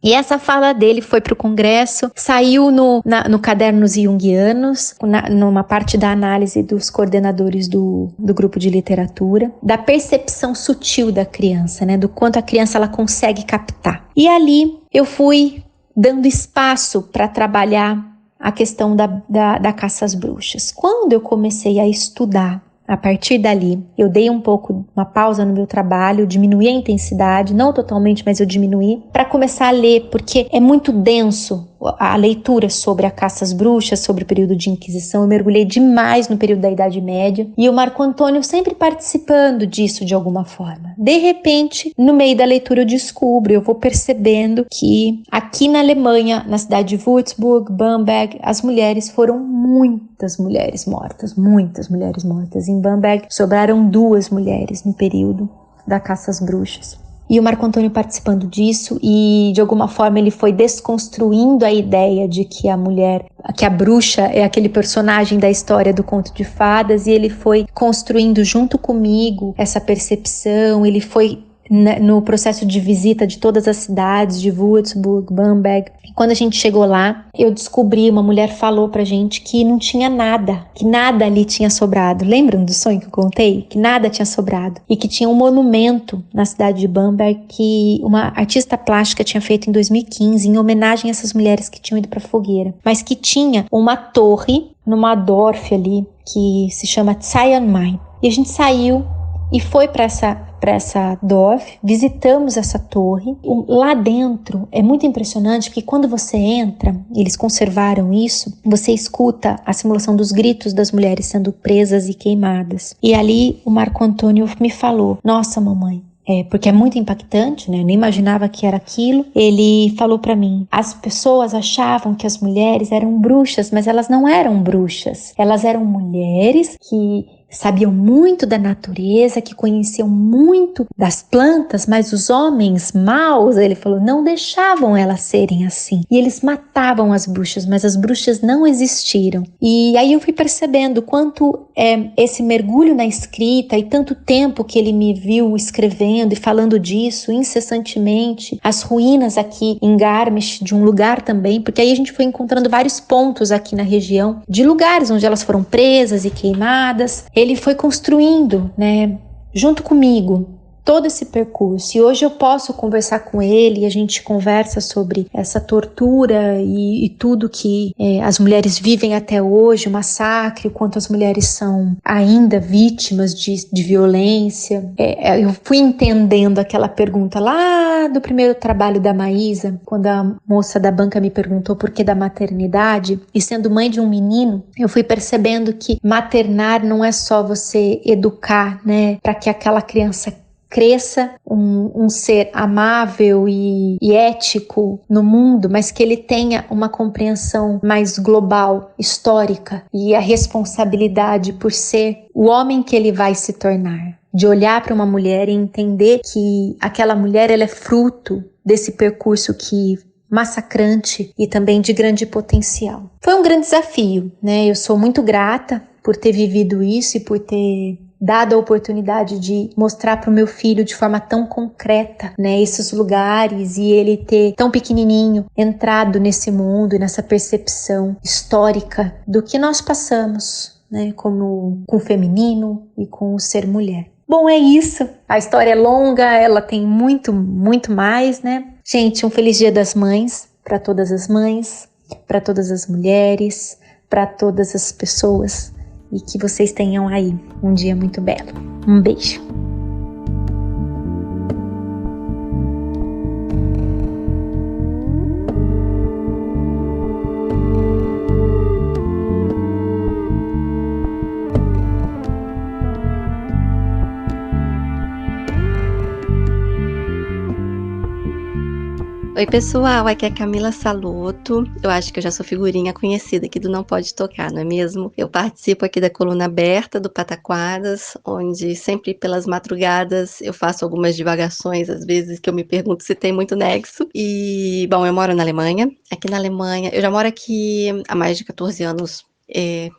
E essa fala dele foi para o congresso, saiu no Cadernos Jungianos, numa parte da análise dos coordenadores do grupo de literatura, da percepção sutil da criança, né, do quanto a criança ela consegue captar. E ali eu fui dando espaço para trabalhar a questão da caça às bruxas. Quando eu comecei a estudar, a partir dali, eu dei uma pausa no meu trabalho, diminuí a intensidade, não totalmente, mas eu diminuí, para começar a ler, porque é muito denso a leitura sobre a caça às bruxas, sobre o período de Inquisição. Eu mergulhei demais no período da Idade Média, e o Marco Antônio sempre participando disso de alguma forma. De repente, no meio da leitura eu vou percebendo que aqui na Alemanha, na cidade de Würzburg, Bamberg, as mulheres foram muitas mulheres mortas. Em Bamberg sobraram 2 mulheres no período da caça às bruxas. E o Marco Antônio participando disso, e de alguma forma ele foi desconstruindo a ideia de que a bruxa é aquele personagem da história do conto de fadas, e ele foi construindo junto comigo essa percepção. Ele foi no processo de visita de todas as cidades, de Würzburg, Bamberg. E quando a gente chegou lá, eu descobri, uma mulher falou pra gente que não tinha nada, que nada ali tinha sobrado. Lembram do sonho que eu contei? Que nada tinha sobrado. E que tinha um monumento na cidade de Bamberg que uma artista plástica tinha feito em 2015, em homenagem a essas mulheres que tinham ido pra fogueira. Mas que tinha uma torre numa Dorf ali, que se chama Zion-Main. E a gente saiu e foi para essa Dorf, visitamos essa torre. Lá dentro é muito impressionante, porque quando você entra, eles conservaram isso, você escuta a simulação dos gritos das mulheres sendo presas e queimadas. E ali o Marco Antônio me falou, nossa mamãe, porque é muito impactante, né? Eu nem imaginava que era aquilo. Ele falou pra mim: as pessoas achavam que as mulheres eram bruxas, mas elas não eram bruxas. Elas eram mulheres que sabiam muito da natureza, que conheciam muito das plantas, mas os homens maus, ele falou, não deixavam elas serem assim. E eles matavam as bruxas, mas as bruxas não existiram. E aí eu fui percebendo quanto esse mergulho na escrita e tanto tempo que ele me viu escrevendo e falando disso incessantemente, as ruínas aqui em Garmisch, de um lugar também, porque aí a gente foi encontrando vários pontos aqui na região, de lugares onde elas foram presas e queimadas. Ele foi construindo, né, junto comigo, todo esse percurso. E hoje eu posso conversar com ele e a gente conversa sobre essa tortura e tudo que as mulheres vivem até hoje, o massacre, o quanto as mulheres são ainda vítimas de violência. Eu fui entendendo aquela pergunta lá do primeiro trabalho da Maísa, quando a moça da banca me perguntou por que da maternidade, e sendo mãe de um menino, eu fui percebendo que maternar não é só você educar, né, para que aquela criança cresça um ser amável e ético no mundo, mas que ele tenha uma compreensão mais global, histórica, e a responsabilidade por ser o homem que ele vai se tornar. De olhar para uma mulher e entender que aquela mulher ela é fruto desse percurso que massacrante e também de grande potencial. Foi um grande desafio, né? Eu sou muito grata por ter vivido isso e por ter dado a oportunidade de mostrar para o meu filho de forma tão concreta, né, esses lugares, e ele ter tão pequenininho entrado nesse mundo e nessa percepção histórica do que nós passamos, né, como com o feminino e com o ser mulher. Bom, é isso. A história é longa, ela tem muito, muito mais, né? Gente, um feliz Dia das Mães para todas as mães, para todas as mulheres, para todas as pessoas. E que vocês tenham aí um dia muito belo. Um beijo. Oi pessoal, aqui é a Camila Saloto. Eu acho que eu já sou figurinha conhecida aqui do Não Pode Tocar, não é mesmo? Eu participo aqui da coluna aberta do Pataquadas, onde sempre pelas madrugadas eu faço algumas divagações, às vezes que eu me pergunto se tem muito nexo. E, bom, eu moro na Alemanha. Aqui na Alemanha, eu já moro aqui há mais de 14 anos.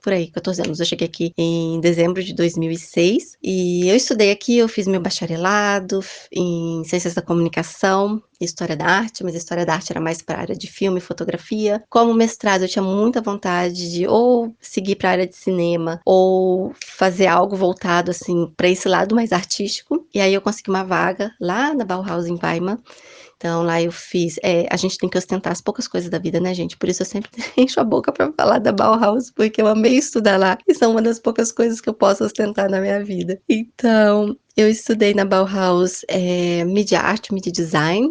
Por aí, 14 anos. Eu cheguei aqui em dezembro de 2006 e eu estudei aqui, eu fiz meu bacharelado em Ciências da Comunicação e História da Arte, mas a História da Arte era mais para a área de filme e fotografia. Como mestrado, eu tinha muita vontade de ou seguir para a área de cinema ou fazer algo voltado assim para esse lado mais artístico. E aí eu consegui uma vaga lá na Bauhaus em Weimar. Então, lá eu fiz... a gente tem que ostentar as poucas coisas da vida, né, gente? Por isso eu sempre encho a boca pra falar da Bauhaus, porque eu amei estudar lá. E são uma das poucas coisas que eu posso ostentar na minha vida. Então, eu estudei na Bauhaus Media Art, Media Design,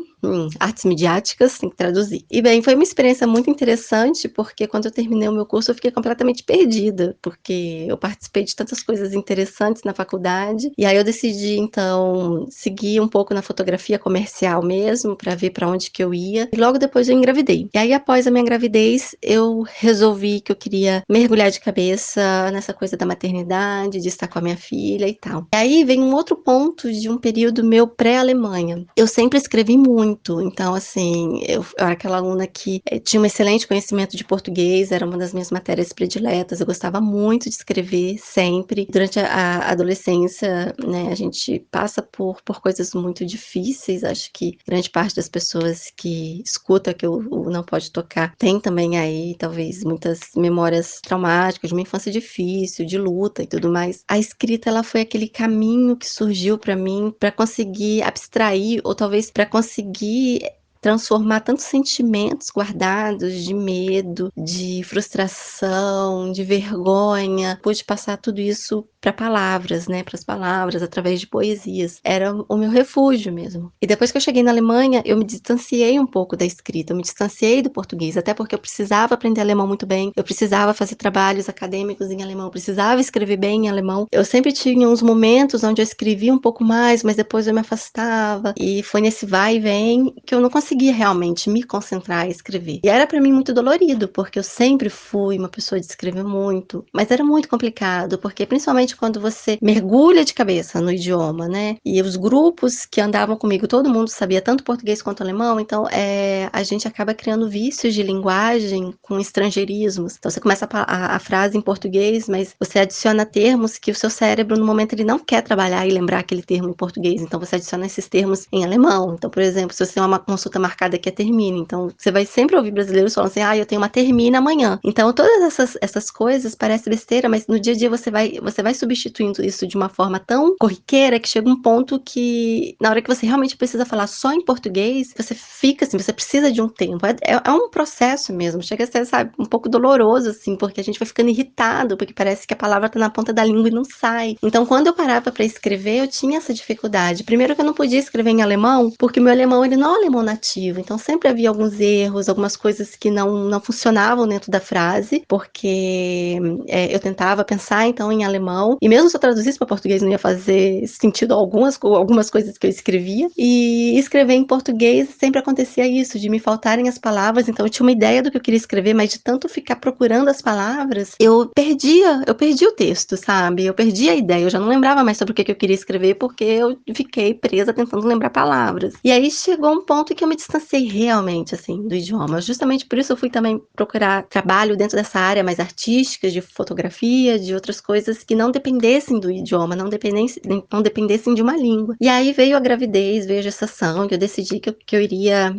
artes midiáticas, tem que traduzir. E bem, foi uma experiência muito interessante, porque quando eu terminei o meu curso eu fiquei completamente perdida, porque eu participei de tantas coisas interessantes na faculdade, e aí eu decidi, então, seguir um pouco na fotografia comercial mesmo, para ver para onde que eu ia, e logo depois eu engravidei. E aí, após a minha gravidez, eu resolvi que eu queria mergulhar de cabeça nessa coisa da maternidade, de estar com a minha filha e tal. E aí vem um outro ponto de um período meu pré-Alemanha. Eu sempre escrevi muito, então assim, eu era aquela aluna que tinha um excelente conhecimento de português, era uma das minhas matérias prediletas, eu gostava muito de escrever sempre. Durante a adolescência, né, a gente passa por coisas muito difíceis, acho que grande parte das pessoas que escuta que o Não Pode Tocar tem também aí, talvez, muitas memórias traumáticas, de uma infância difícil, de luta e tudo mais. A escrita, ela foi aquele caminho que surgiu para mim para conseguir abstrair, ou talvez para conseguir transformar tantos sentimentos guardados de medo, de frustração, de vergonha. Pude passar tudo isso para palavras, né, para as palavras, através de poesias. Era o meu refúgio mesmo. E depois que eu cheguei na Alemanha, eu me distanciei um pouco da escrita, eu me distanciei do português, até porque eu precisava aprender alemão muito bem, eu precisava fazer trabalhos acadêmicos em alemão, eu precisava escrever bem em alemão. Eu sempre tinha uns momentos onde eu escrevia um pouco mais, mas depois eu me afastava, e foi nesse vai e vem que eu não conseguia realmente me concentrar e escrever. E era para mim muito dolorido, porque eu sempre fui uma pessoa de escrever muito, mas era muito complicado, porque principalmente quando você mergulha de cabeça no idioma, né? E os grupos que andavam comigo, todo mundo sabia tanto português quanto alemão, então a gente acaba criando vícios de linguagem com estrangeirismos. Então você começa a frase em português, mas você adiciona termos que o seu cérebro, no momento, ele não quer trabalhar e lembrar aquele termo em português, então você adiciona esses termos em alemão. Então, por exemplo, se você tem uma consulta marcada que é termine, então você vai sempre ouvir brasileiros falando assim, eu tenho uma termina amanhã. Então, todas essas coisas parecem besteira, mas no dia a dia você vai substituindo isso de uma forma tão corriqueira que chega um ponto que, na hora que você realmente precisa falar só em português, você fica assim, você precisa de um tempo. É um processo mesmo, chega a ser, sabe, um pouco doloroso, assim, porque a gente vai ficando irritado, porque parece que a palavra tá na ponta da língua e não sai. Então, quando eu parava para escrever, eu tinha essa dificuldade. Primeiro que eu não podia escrever em alemão, porque meu alemão, ele não é alemão nativo, então sempre havia alguns erros, algumas coisas que não funcionavam dentro da frase, porque eu tentava pensar, então, em alemão, e mesmo se eu traduzisse para português, não ia fazer sentido algumas coisas que eu escrevia, e escrever em português sempre acontecia isso, de me faltarem as palavras, então eu tinha uma ideia do que eu queria escrever, mas de tanto ficar procurando as palavras, eu perdi o texto, sabe? Eu perdi a ideia, eu já não lembrava mais sobre o que eu queria escrever, porque eu fiquei presa tentando lembrar palavras. E aí chegou um ponto que eu me distanciei realmente, assim, do idioma. Justamente por isso eu fui também procurar trabalho dentro dessa área mais artística, de fotografia, de outras coisas que não dependessem do idioma, não dependessem de uma língua. E aí veio a gravidez, veio a gestação, e eu decidi que eu iria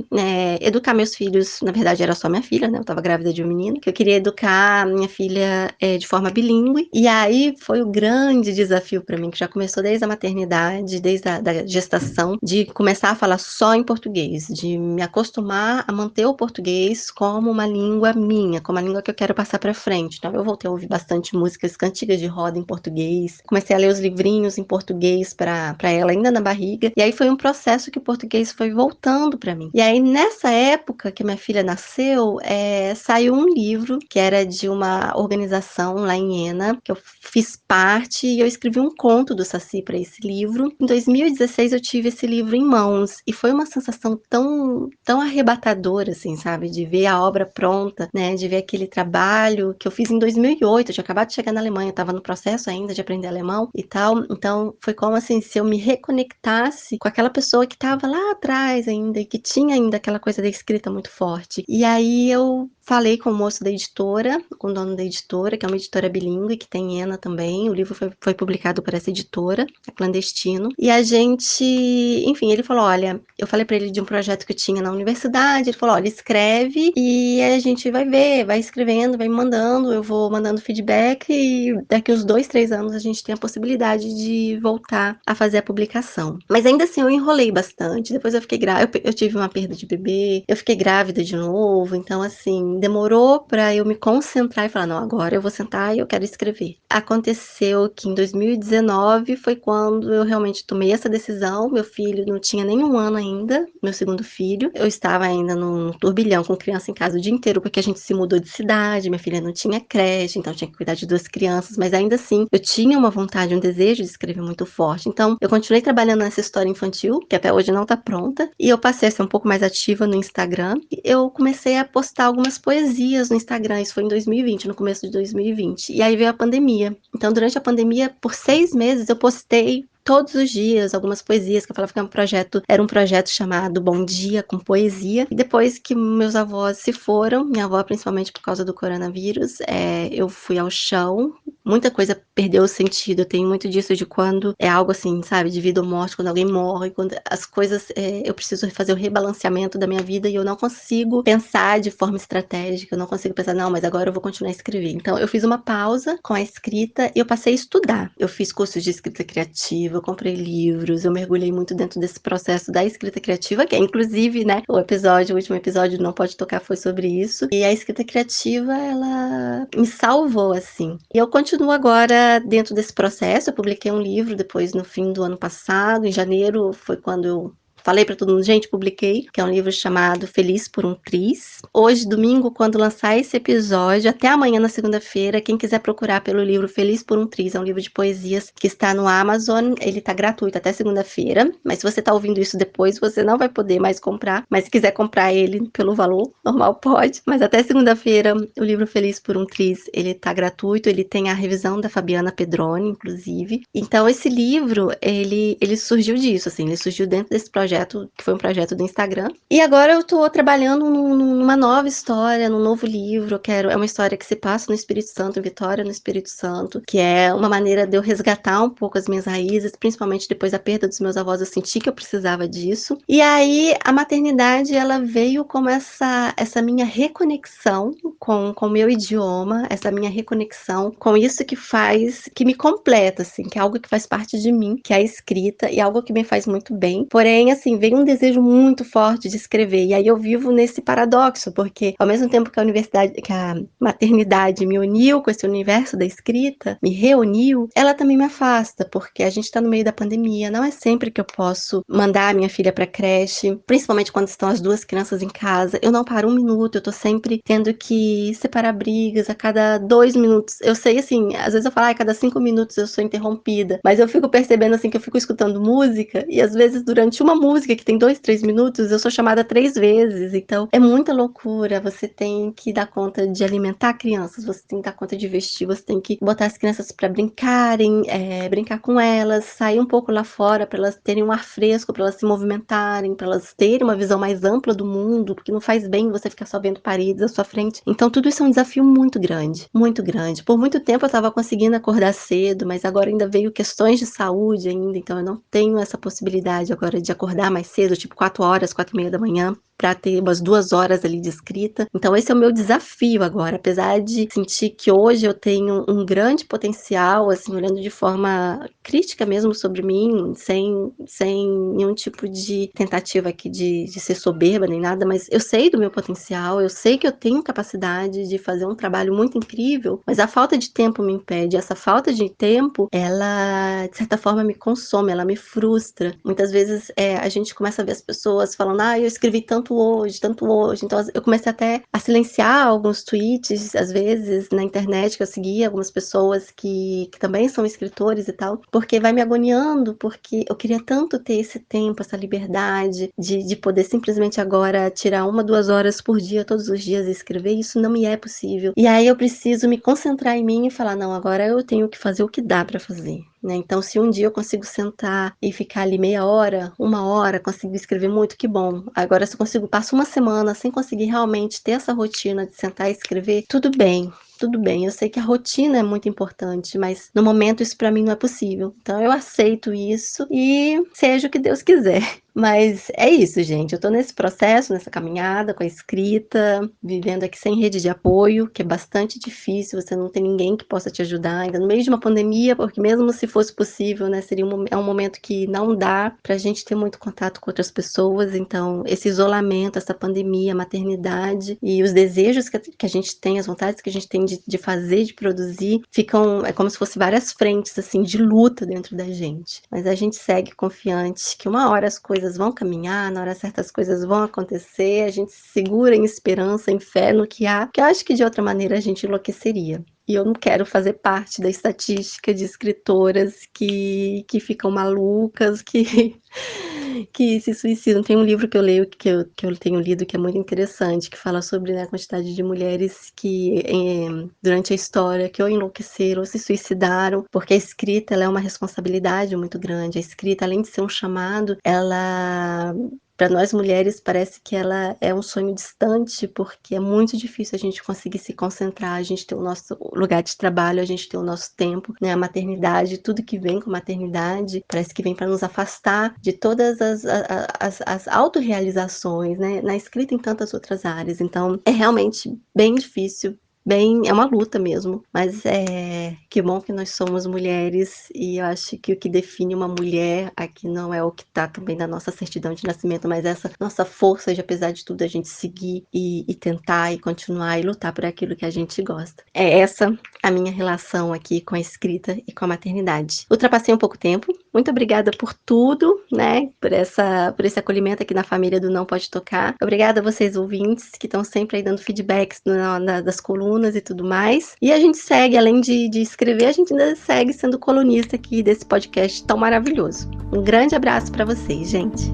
educar meus filhos. Na verdade, era só minha filha, né? Eu tava grávida de um menino, que eu queria educar minha filha de forma bilíngue. E aí foi o grande desafio para mim, que já começou desde a maternidade, desde a da gestação, de começar a falar só em português, de me acostumar a manter o português como uma língua minha, como uma língua que eu quero passar para frente. Então eu voltei a ouvir bastante músicas, cantigas de roda em português, comecei a ler os livrinhos em português para ela ainda na barriga, e aí foi um processo que o português foi voltando para mim. E aí nessa época que minha filha nasceu, saiu um livro que era de uma organização lá em Iena, que eu fiz parte, e eu escrevi um conto do Saci para esse livro. Em 2016 eu tive esse livro em mãos, e foi uma sensação tão, tão arrebatadora, assim, sabe, de ver a obra pronta, né, de ver aquele trabalho que eu fiz em 2008, eu tinha acabado de chegar na Alemanha, eu tava no processo ainda de aprender alemão e tal, então foi como assim, se eu me reconectasse com aquela pessoa que tava lá atrás ainda, e que tinha ainda aquela coisa da escrita muito forte. E aí eu falei com o moço da editora, com o dono da editora, que é uma editora bilíngue, que tem em Iena também. O livro foi publicado por essa editora, a Clandestino. E a gente, enfim, ele falou, olha, eu falei pra ele de um projeto que eu tinha na universidade, ele falou, olha, escreve e a gente vai ver, vai escrevendo, vai me mandando, eu vou mandando feedback e daqui uns 2, 3 anos a gente tem a possibilidade de voltar a fazer a publicação. Mas ainda assim eu enrolei bastante, depois eu fiquei grávida, eu tive uma perda de bebê, eu fiquei grávida de novo, então assim, demorou para eu me concentrar e falar, não, agora eu vou sentar e eu quero escrever. Aconteceu que em 2019 foi quando eu realmente tomei essa decisão. Meu filho não tinha nem 1 ano ainda, meu segundo filho. Eu estava ainda num turbilhão com criança em casa o dia inteiro, porque a gente se mudou de cidade, minha filha não tinha creche, então eu tinha que cuidar de 2 crianças, mas ainda assim eu tinha uma vontade, um desejo de escrever muito forte. Então eu continuei trabalhando nessa história infantil, que até hoje não tá pronta, e eu passei a ser um pouco mais ativa no Instagram. Eu comecei a postar algumas poesias no Instagram, isso foi em 2020, no começo de 2020, e aí veio a pandemia. Então durante a pandemia, por 6 meses, eu postei todos os dias algumas poesias, que eu falava que era um projeto chamado Bom Dia com Poesia. E depois que meus avós se foram, minha avó principalmente por causa do coronavírus, eu fui ao chão, muita coisa perdeu o sentido. Eu tenho muito disso de quando é algo assim, sabe, de vida ou morte, quando alguém morre, quando as coisas, eu preciso fazer o rebalanceamento da minha vida e eu não consigo pensar de forma estratégica, eu não consigo pensar, não, mas agora eu vou continuar a escrever. Então, eu fiz uma pausa com a escrita e eu passei a estudar. Eu fiz cursos de escrita criativa, eu comprei livros, eu mergulhei muito dentro desse processo da escrita criativa, que é inclusive, né, o último episódio do Não Pode Tocar foi sobre isso. E a escrita criativa, ela me salvou, assim. E eu continuo agora dentro desse processo. Eu publiquei um livro depois no fim do ano passado, em janeiro foi quando eu falei pra todo mundo, gente, publiquei, que é um livro chamado Feliz por um Triz. Hoje, domingo, quando lançar esse episódio, até amanhã na segunda-feira, quem quiser procurar pelo livro Feliz por um Triz, é um livro de poesias que está no Amazon, ele tá gratuito até segunda-feira, mas se você tá ouvindo isso depois, você não vai poder mais comprar, mas se quiser comprar ele pelo valor normal, pode, mas até segunda-feira, o livro Feliz por um Triz, ele tá gratuito, ele tem a revisão da Fabiana Pedroni, inclusive. Então, esse livro, ele surgiu disso, assim, ele surgiu dentro desse projeto, que foi um projeto do Instagram. E agora eu tô trabalhando numa nova história, num novo livro. É uma história que se passa no Espírito Santo, em Vitória, no Espírito Santo, que é uma maneira de eu resgatar um pouco as minhas raízes, principalmente depois da perda dos meus avós, eu senti que eu precisava disso. E aí, a maternidade, ela veio como essa minha reconexão com o meu idioma, essa minha reconexão com isso que me completa, assim, que é algo que faz parte de mim, que é a escrita, e algo que me faz muito bem. Porém, assim, veio um desejo muito forte de escrever, e aí eu vivo nesse paradoxo, porque ao mesmo tempo que a maternidade me uniu com esse universo da escrita, me reuniu, ela também me afasta, porque a gente tá no meio da pandemia, não é sempre que eu posso mandar a minha filha pra creche, principalmente quando estão as duas crianças em casa, eu não paro um minuto, eu tô sempre tendo que separar brigas a cada 2 minutos, eu sei, assim, às vezes eu falo, a cada 5 minutos eu sou interrompida, mas eu fico percebendo, assim, que eu fico escutando música, e às vezes durante uma música que tem 2, 3 minutos, eu sou chamada 3 vezes, então é muita loucura, você tem que dar conta de alimentar crianças, você tem que dar conta de vestir, você tem que botar as crianças para brincarem, brincar com elas, sair um pouco lá fora para elas terem um ar fresco, para elas se movimentarem, para elas terem uma visão mais ampla do mundo, porque não faz bem você ficar só vendo paredes à sua frente. Então tudo isso é um desafio muito grande, muito grande. Por muito tempo eu estava conseguindo acordar cedo, mas agora ainda veio questões de saúde ainda, então eu não tenho essa possibilidade agora de acordar mais cedo, tipo 4 horas, 4:30 da manhã, para ter umas 2 horas ali de escrita. Então esse é o meu desafio agora, apesar de sentir que hoje eu tenho um grande potencial, assim, olhando de forma crítica mesmo sobre mim, sem nenhum tipo de tentativa aqui de ser soberba nem nada, mas eu sei do meu potencial, eu sei que eu tenho capacidade de fazer um trabalho muito incrível, mas a falta de tempo me impede. Essa falta de tempo, ela, de certa forma, me consome, ela me frustra. Muitas vezes a gente começa a ver as pessoas falando, eu escrevi tanto hoje, então eu comecei até a silenciar alguns tweets, às vezes, na internet, que eu seguia algumas pessoas que também são escritores e tal, porque vai me agoniando, porque eu queria tanto ter esse tempo, essa liberdade de poder simplesmente agora tirar 1, 2 horas por dia, todos os dias, e escrever, isso não me é possível. E aí eu preciso me concentrar em mim e falar, não, agora eu tenho que fazer o que dá pra fazer. Né? Então, se um dia eu consigo sentar e ficar ali meia hora, 1 hora, consigo escrever muito, que bom. Agora, se eu consigo, passo uma semana sem conseguir realmente ter essa rotina de sentar e escrever, tudo bem. Tudo bem, eu sei que a rotina é muito importante, mas no momento isso pra mim não é possível. Então eu aceito isso e seja o que Deus quiser. Mas é isso, gente. Eu tô nesse processo, nessa caminhada com a escrita, vivendo aqui sem rede de apoio, que é bastante difícil, você não tem ninguém que possa te ajudar, ainda no meio de uma pandemia, porque mesmo se fosse possível, né, seria um momento que não dá pra gente ter muito contato com outras pessoas. Então, esse isolamento, essa pandemia, a maternidade e os desejos que a gente tem, as vontades que a gente tem de fazer, de produzir, é como se fosse várias frentes, assim, de luta dentro da gente. Mas a gente segue confiante que uma hora as coisas vão caminhar, na hora certas coisas vão acontecer, a gente se segura em esperança, em fé no que há, que eu acho que de outra maneira a gente enlouqueceria. E eu não quero fazer parte da estatística de escritoras que ficam malucas, que se suicidam. Tem um livro que eu leio, que eu tenho lido, que é muito interessante, que fala sobre, né, a quantidade de mulheres que, durante a história, que ou enlouqueceram ou se suicidaram, porque a escrita ela é uma responsabilidade muito grande. A escrita, além de ser um chamado, ela para nós mulheres parece que ela é um sonho distante, porque é muito difícil a gente conseguir se concentrar, a gente ter o nosso lugar de trabalho, a gente ter o nosso tempo, né? A maternidade, tudo que vem com a maternidade, parece que vem para nos afastar de todas as autorrealizações, né? Na escrita e em tantas outras áreas. Então, é realmente bem difícil. É uma luta mesmo, mas que bom que nós somos mulheres, e eu acho que o que define uma mulher aqui não é o que está também na nossa certidão de nascimento, mas essa nossa força de, apesar de tudo, a gente seguir e tentar e continuar e lutar por aquilo que a gente gosta. É essa a minha relação aqui com a escrita e com a maternidade. Ultrapassei um pouco tempo, muito obrigada por tudo, né, por esse acolhimento aqui na família do Não Pode Tocar. Obrigada a vocês ouvintes que estão sempre aí dando feedbacks das colunas e tudo mais. E a gente segue, além de escrever, a gente ainda segue sendo colunista aqui desse podcast tão maravilhoso. Um grande abraço para vocês, gente.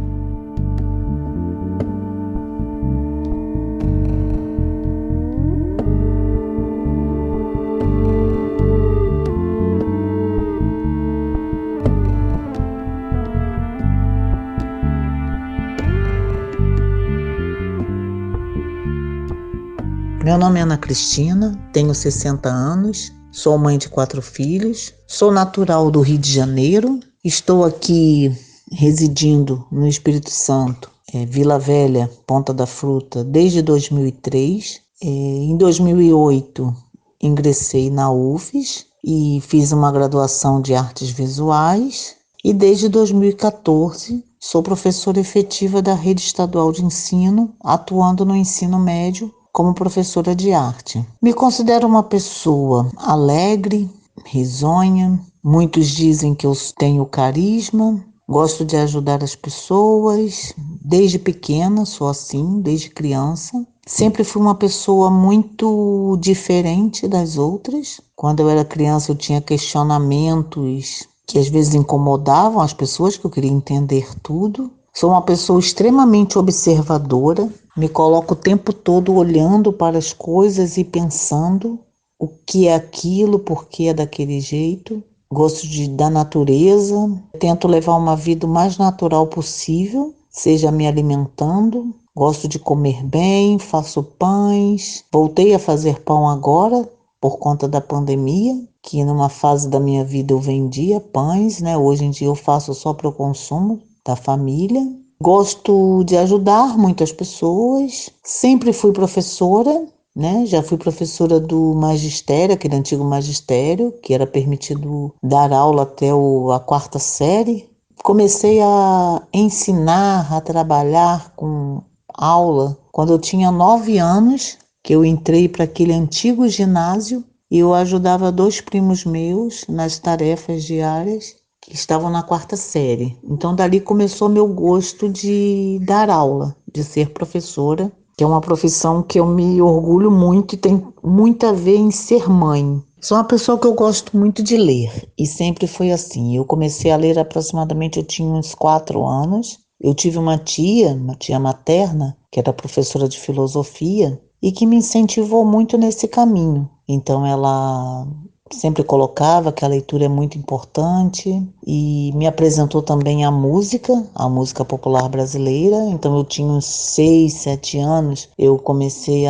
Meu nome é Ana Cristina, tenho 60 anos, sou mãe de 4 filhos, sou natural do Rio de Janeiro, estou aqui residindo no Espírito Santo, Vila Velha, Ponta da Fruta, desde 2003. Em 2008, ingressei na UFES e fiz uma graduação de artes visuais e desde 2014 sou professora efetiva da Rede Estadual de Ensino, atuando no ensino médio como professora de arte. Me considero uma pessoa alegre, risonha. Muitos dizem que eu tenho carisma, gosto de ajudar as pessoas. Desde pequena sou assim, desde criança. Sempre fui uma pessoa muito diferente das outras. Quando eu era criança eu tinha questionamentos que às vezes incomodavam as pessoas, que eu queria entender tudo. Sou uma pessoa extremamente observadora. Me coloco o tempo todo olhando para as coisas e pensando o que é aquilo, por que é daquele jeito. Gosto da natureza, tento levar uma vida o mais natural possível, seja me alimentando. Gosto de comer bem, faço pães. Voltei a fazer pão agora, por conta da pandemia, que numa fase da minha vida eu vendia pães, né? Hoje em dia eu faço só para o consumo da família. Gosto de ajudar muitas pessoas, sempre fui professora, né? Já fui professora do magistério, aquele antigo magistério, que era permitido dar aula até a 4ª série. Comecei a ensinar, a trabalhar com aula quando eu tinha 9 anos, que eu entrei para aquele antigo ginásio e eu ajudava 2 primos meus nas tarefas diárias, que estavam na 4ª série. Então, dali começou meu gosto de dar aula, de ser professora, que é uma profissão que eu me orgulho muito e tem muito a ver em ser mãe. Sou uma pessoa que eu gosto muito de ler, e sempre foi assim. Eu comecei a ler aproximadamente, eu tinha uns 4 anos. Eu tive uma tia materna, que era professora de filosofia, e que me incentivou muito nesse caminho. Então, ela sempre colocava que a leitura é muito importante e me apresentou também a música popular brasileira. Então eu tinha uns 6, 7 anos, eu conheci,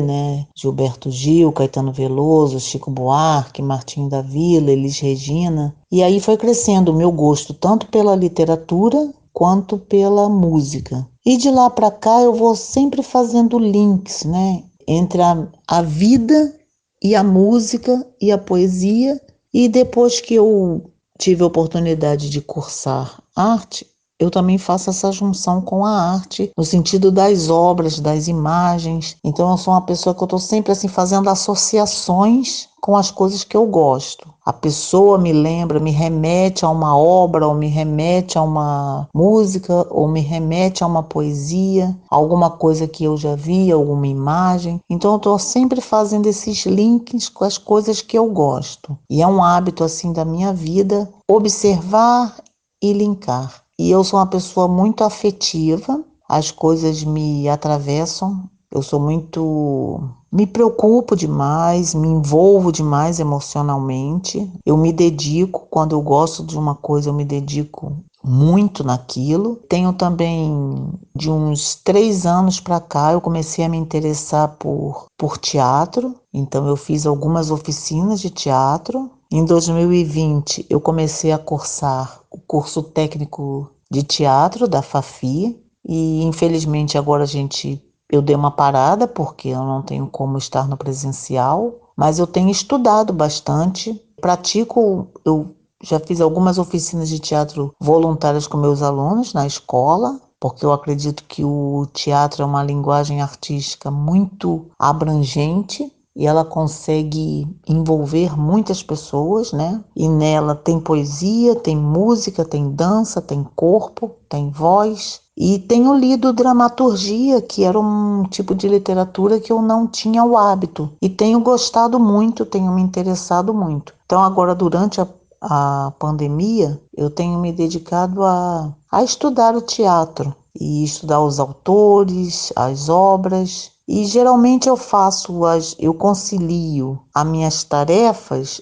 né, Gilberto Gil, Caetano Veloso, Chico Buarque, Martinho da Vila, Elis Regina. E aí foi crescendo o meu gosto tanto pela literatura quanto pela música. E de lá para cá eu vou sempre fazendo links, né, entre a vida e a música e a poesia. E depois que eu tive a oportunidade de cursar arte, eu também faço essa junção com a arte, no sentido das obras, das imagens. Então eu sou uma pessoa que eu estou sempre assim, fazendo associações com as coisas que eu gosto. A pessoa me lembra, me remete a uma obra, ou me remete a uma música, ou me remete a uma poesia, alguma coisa que eu já vi, alguma imagem. Então eu estou sempre fazendo esses links com as coisas que eu gosto. E é um hábito assim da minha vida, observar e linkar. E eu sou uma pessoa muito afetiva, as coisas me atravessam, eu sou muito... me preocupo demais, me envolvo demais emocionalmente, eu me dedico, quando eu gosto de uma coisa eu me dedico muito naquilo. Tenho também, de uns 3 anos para cá, eu comecei a me interessar por teatro. Então eu fiz algumas oficinas de teatro. Em 2020 eu comecei a cursar o curso técnico de teatro da FAFI e infelizmente agora eu dei uma parada porque eu não tenho como estar no presencial, mas eu tenho estudado bastante, eu já fiz algumas oficinas de teatro voluntárias com meus alunos na escola, porque eu acredito que o teatro é uma linguagem artística muito abrangente e ela consegue envolver muitas pessoas, né? E nela tem poesia, tem música, tem dança, tem corpo, tem voz. E tenho lido dramaturgia, que era um tipo de literatura que eu não tinha o hábito. E tenho gostado muito, tenho me interessado muito. Então agora, durante a pandemia, eu tenho me dedicado a estudar o teatro e estudar os autores, as obras. E geralmente eu concilio as minhas tarefas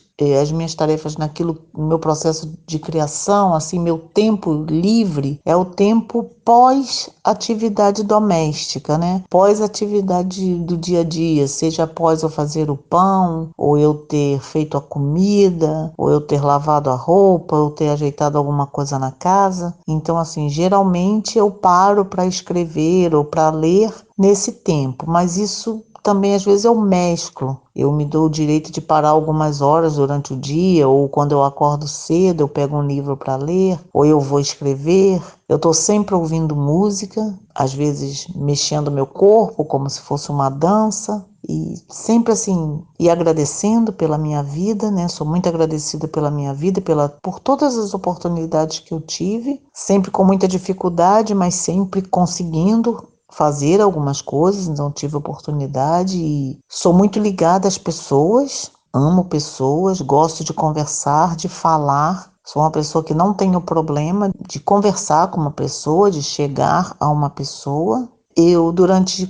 no meu processo de criação, assim, meu tempo livre é o tempo pós-atividade doméstica, né? Pós-atividade do dia a dia, seja após eu fazer o pão, ou eu ter feito a comida, ou eu ter lavado a roupa, ou ter ajeitado alguma coisa na casa. Então, assim, geralmente eu paro para escrever ou para ler nesse tempo, mas isso também às vezes eu mesclo. Eu me dou o direito de parar algumas horas durante o dia, ou quando eu acordo cedo eu pego um livro para ler, ou eu vou escrever. Eu estou sempre ouvindo música, às vezes mexendo meu corpo como se fosse uma dança, e sempre assim, e agradecendo pela minha vida, né? Sou muito agradecida pela minha vida, por todas as oportunidades que eu tive, sempre com muita dificuldade, mas sempre conseguindo fazer algumas coisas. Então tive oportunidade e sou muito ligada às pessoas, amo pessoas, gosto de conversar, de falar. Sou uma pessoa que não tenho problema de conversar com uma pessoa, de chegar a uma pessoa.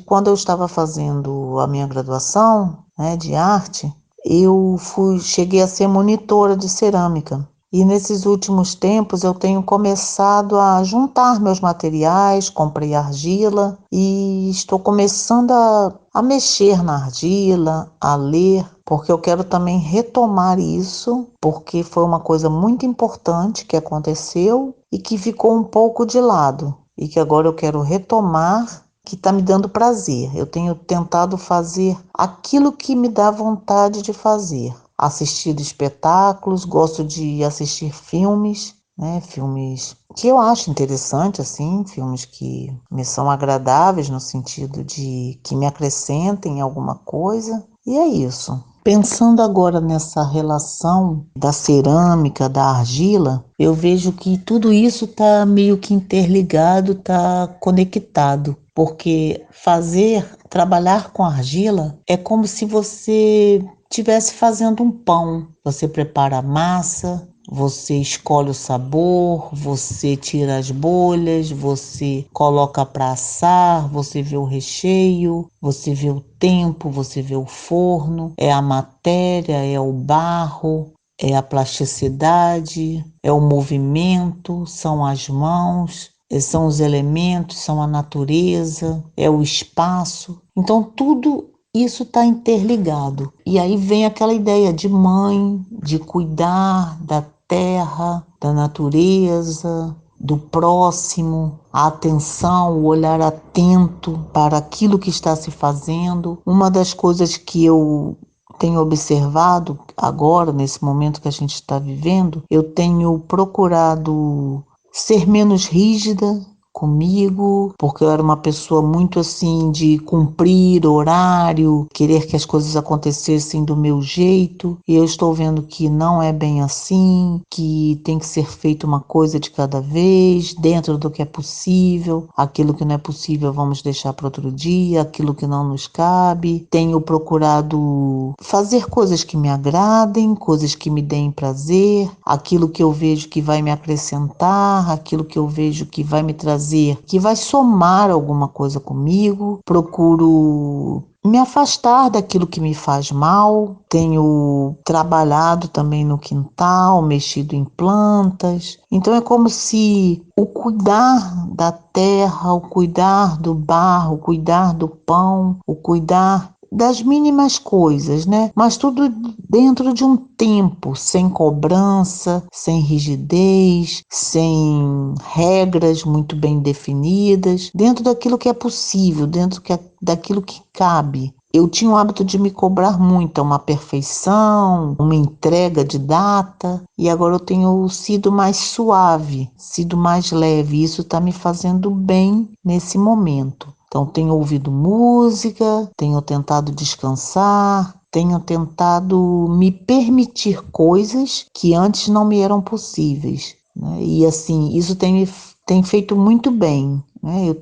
Quando eu estava fazendo a minha graduação, né, de arte, cheguei a ser monitora de cerâmica. E nesses últimos tempos eu tenho começado a juntar meus materiais, comprei argila e estou começando a mexer na argila, a ler, porque eu quero também retomar isso, porque foi uma coisa muito importante que aconteceu e que ficou um pouco de lado e que agora eu quero retomar, que está me dando prazer. Eu tenho tentado fazer aquilo que me dá vontade de fazer. Assistir espetáculos, gosto de assistir filmes, né? Filmes que eu acho interessante, assim, filmes que me são agradáveis no sentido de que me acrescentem alguma coisa. E é isso. Pensando agora nessa relação da cerâmica, da argila, eu vejo que tudo isso está meio que interligado, está conectado. Porque trabalhar com argila é como se você estivesse fazendo um pão. Você prepara a massa, você escolhe o sabor, você tira as bolhas, você coloca para assar, você vê o recheio, você vê o tempo, você vê o forno, é a matéria, é o barro, é a plasticidade, é o movimento, são as mãos, são os elementos, são a natureza, é o espaço. Então tudo isso está interligado. E aí vem aquela ideia de mãe, de cuidar da terra, da natureza, do próximo, a atenção, o olhar atento para aquilo que está se fazendo. Uma das coisas que eu tenho observado agora, nesse momento que a gente está vivendo, eu tenho procurado ser menos rígida comigo, porque eu era uma pessoa muito assim de cumprir horário, querer que as coisas acontecessem do meu jeito, e eu estou vendo que não é bem assim, que tem que ser feito uma coisa de cada vez, dentro do que é possível. Aquilo que não é possível vamos deixar para outro dia, aquilo que não nos cabe. Tenho procurado fazer coisas que me agradem, coisas que me deem prazer, aquilo que eu vejo que vai me acrescentar, aquilo que eu vejo que vai me trazer fazer que vai somar alguma coisa comigo, procuro me afastar daquilo que me faz mal. Tenho trabalhado também no quintal, mexido em plantas. Então é como se o cuidar da terra, o cuidar do barro, o cuidar do pão, o cuidar das mínimas coisas, né? Mas tudo dentro de um tempo, sem cobrança, sem rigidez, sem regras muito bem definidas, dentro daquilo que é possível, daquilo que cabe. Eu tinha o hábito de me cobrar muito, uma perfeição, uma entrega de data, e agora eu tenho sido mais suave, sido mais leve. Isso está me fazendo bem nesse momento. Então, tenho ouvido música, tenho tentado descansar, tenho tentado me permitir coisas que antes não me eram possíveis, né? E assim, isso tem feito muito bem, né?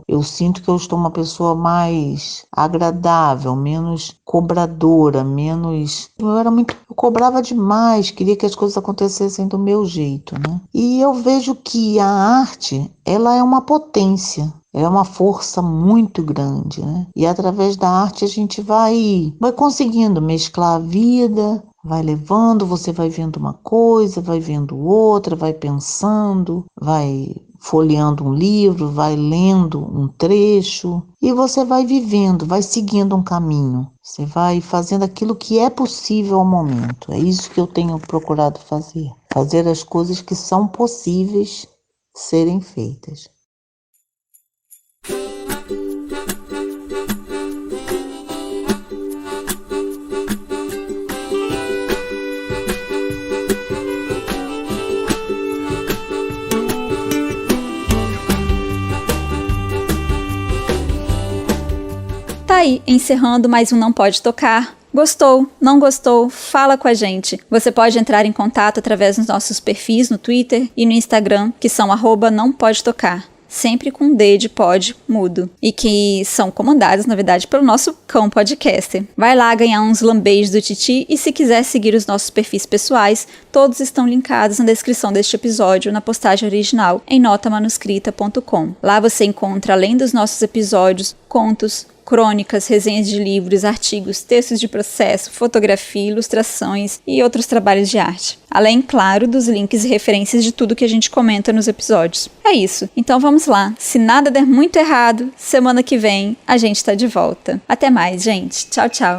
Eu sinto que eu estou uma pessoa mais agradável, menos cobradora, eu cobrava demais, queria que as coisas acontecessem do meu jeito, né? E eu vejo que a arte, ela é uma potência. É uma força muito grande, né? E através da arte a gente vai conseguindo mesclar a vida, vai levando, você vai vendo uma coisa, vai vendo outra, vai pensando, vai folheando um livro, vai lendo um trecho e você vai vivendo, vai seguindo um caminho. Você vai fazendo aquilo que é possível ao momento. É isso que eu tenho procurado fazer. Fazer as coisas que são possíveis serem feitas. Tá aí, encerrando mais um Não Pode Tocar. Gostou? Não gostou? Fala com a gente. Você pode entrar em contato através dos nossos perfis no Twitter e no Instagram, que são @nãopodetocar. Sempre com D de pod mudo. E que são comandados, na verdade, pelo nosso cão podcaster. Vai lá ganhar uns lambejos do Titi e se quiser seguir os nossos perfis pessoais, todos estão linkados na descrição deste episódio, na postagem original, em notamanuscrita.com. Lá você encontra, além dos nossos episódios, contos, crônicas, resenhas de livros, artigos, textos de processo, fotografia, ilustrações e outros trabalhos de arte. Além, claro, dos links e referências de tudo que a gente comenta nos episódios. É isso. Então vamos lá. Se nada der muito errado, semana que vem a gente tá de volta. Até mais, gente. Tchau, tchau.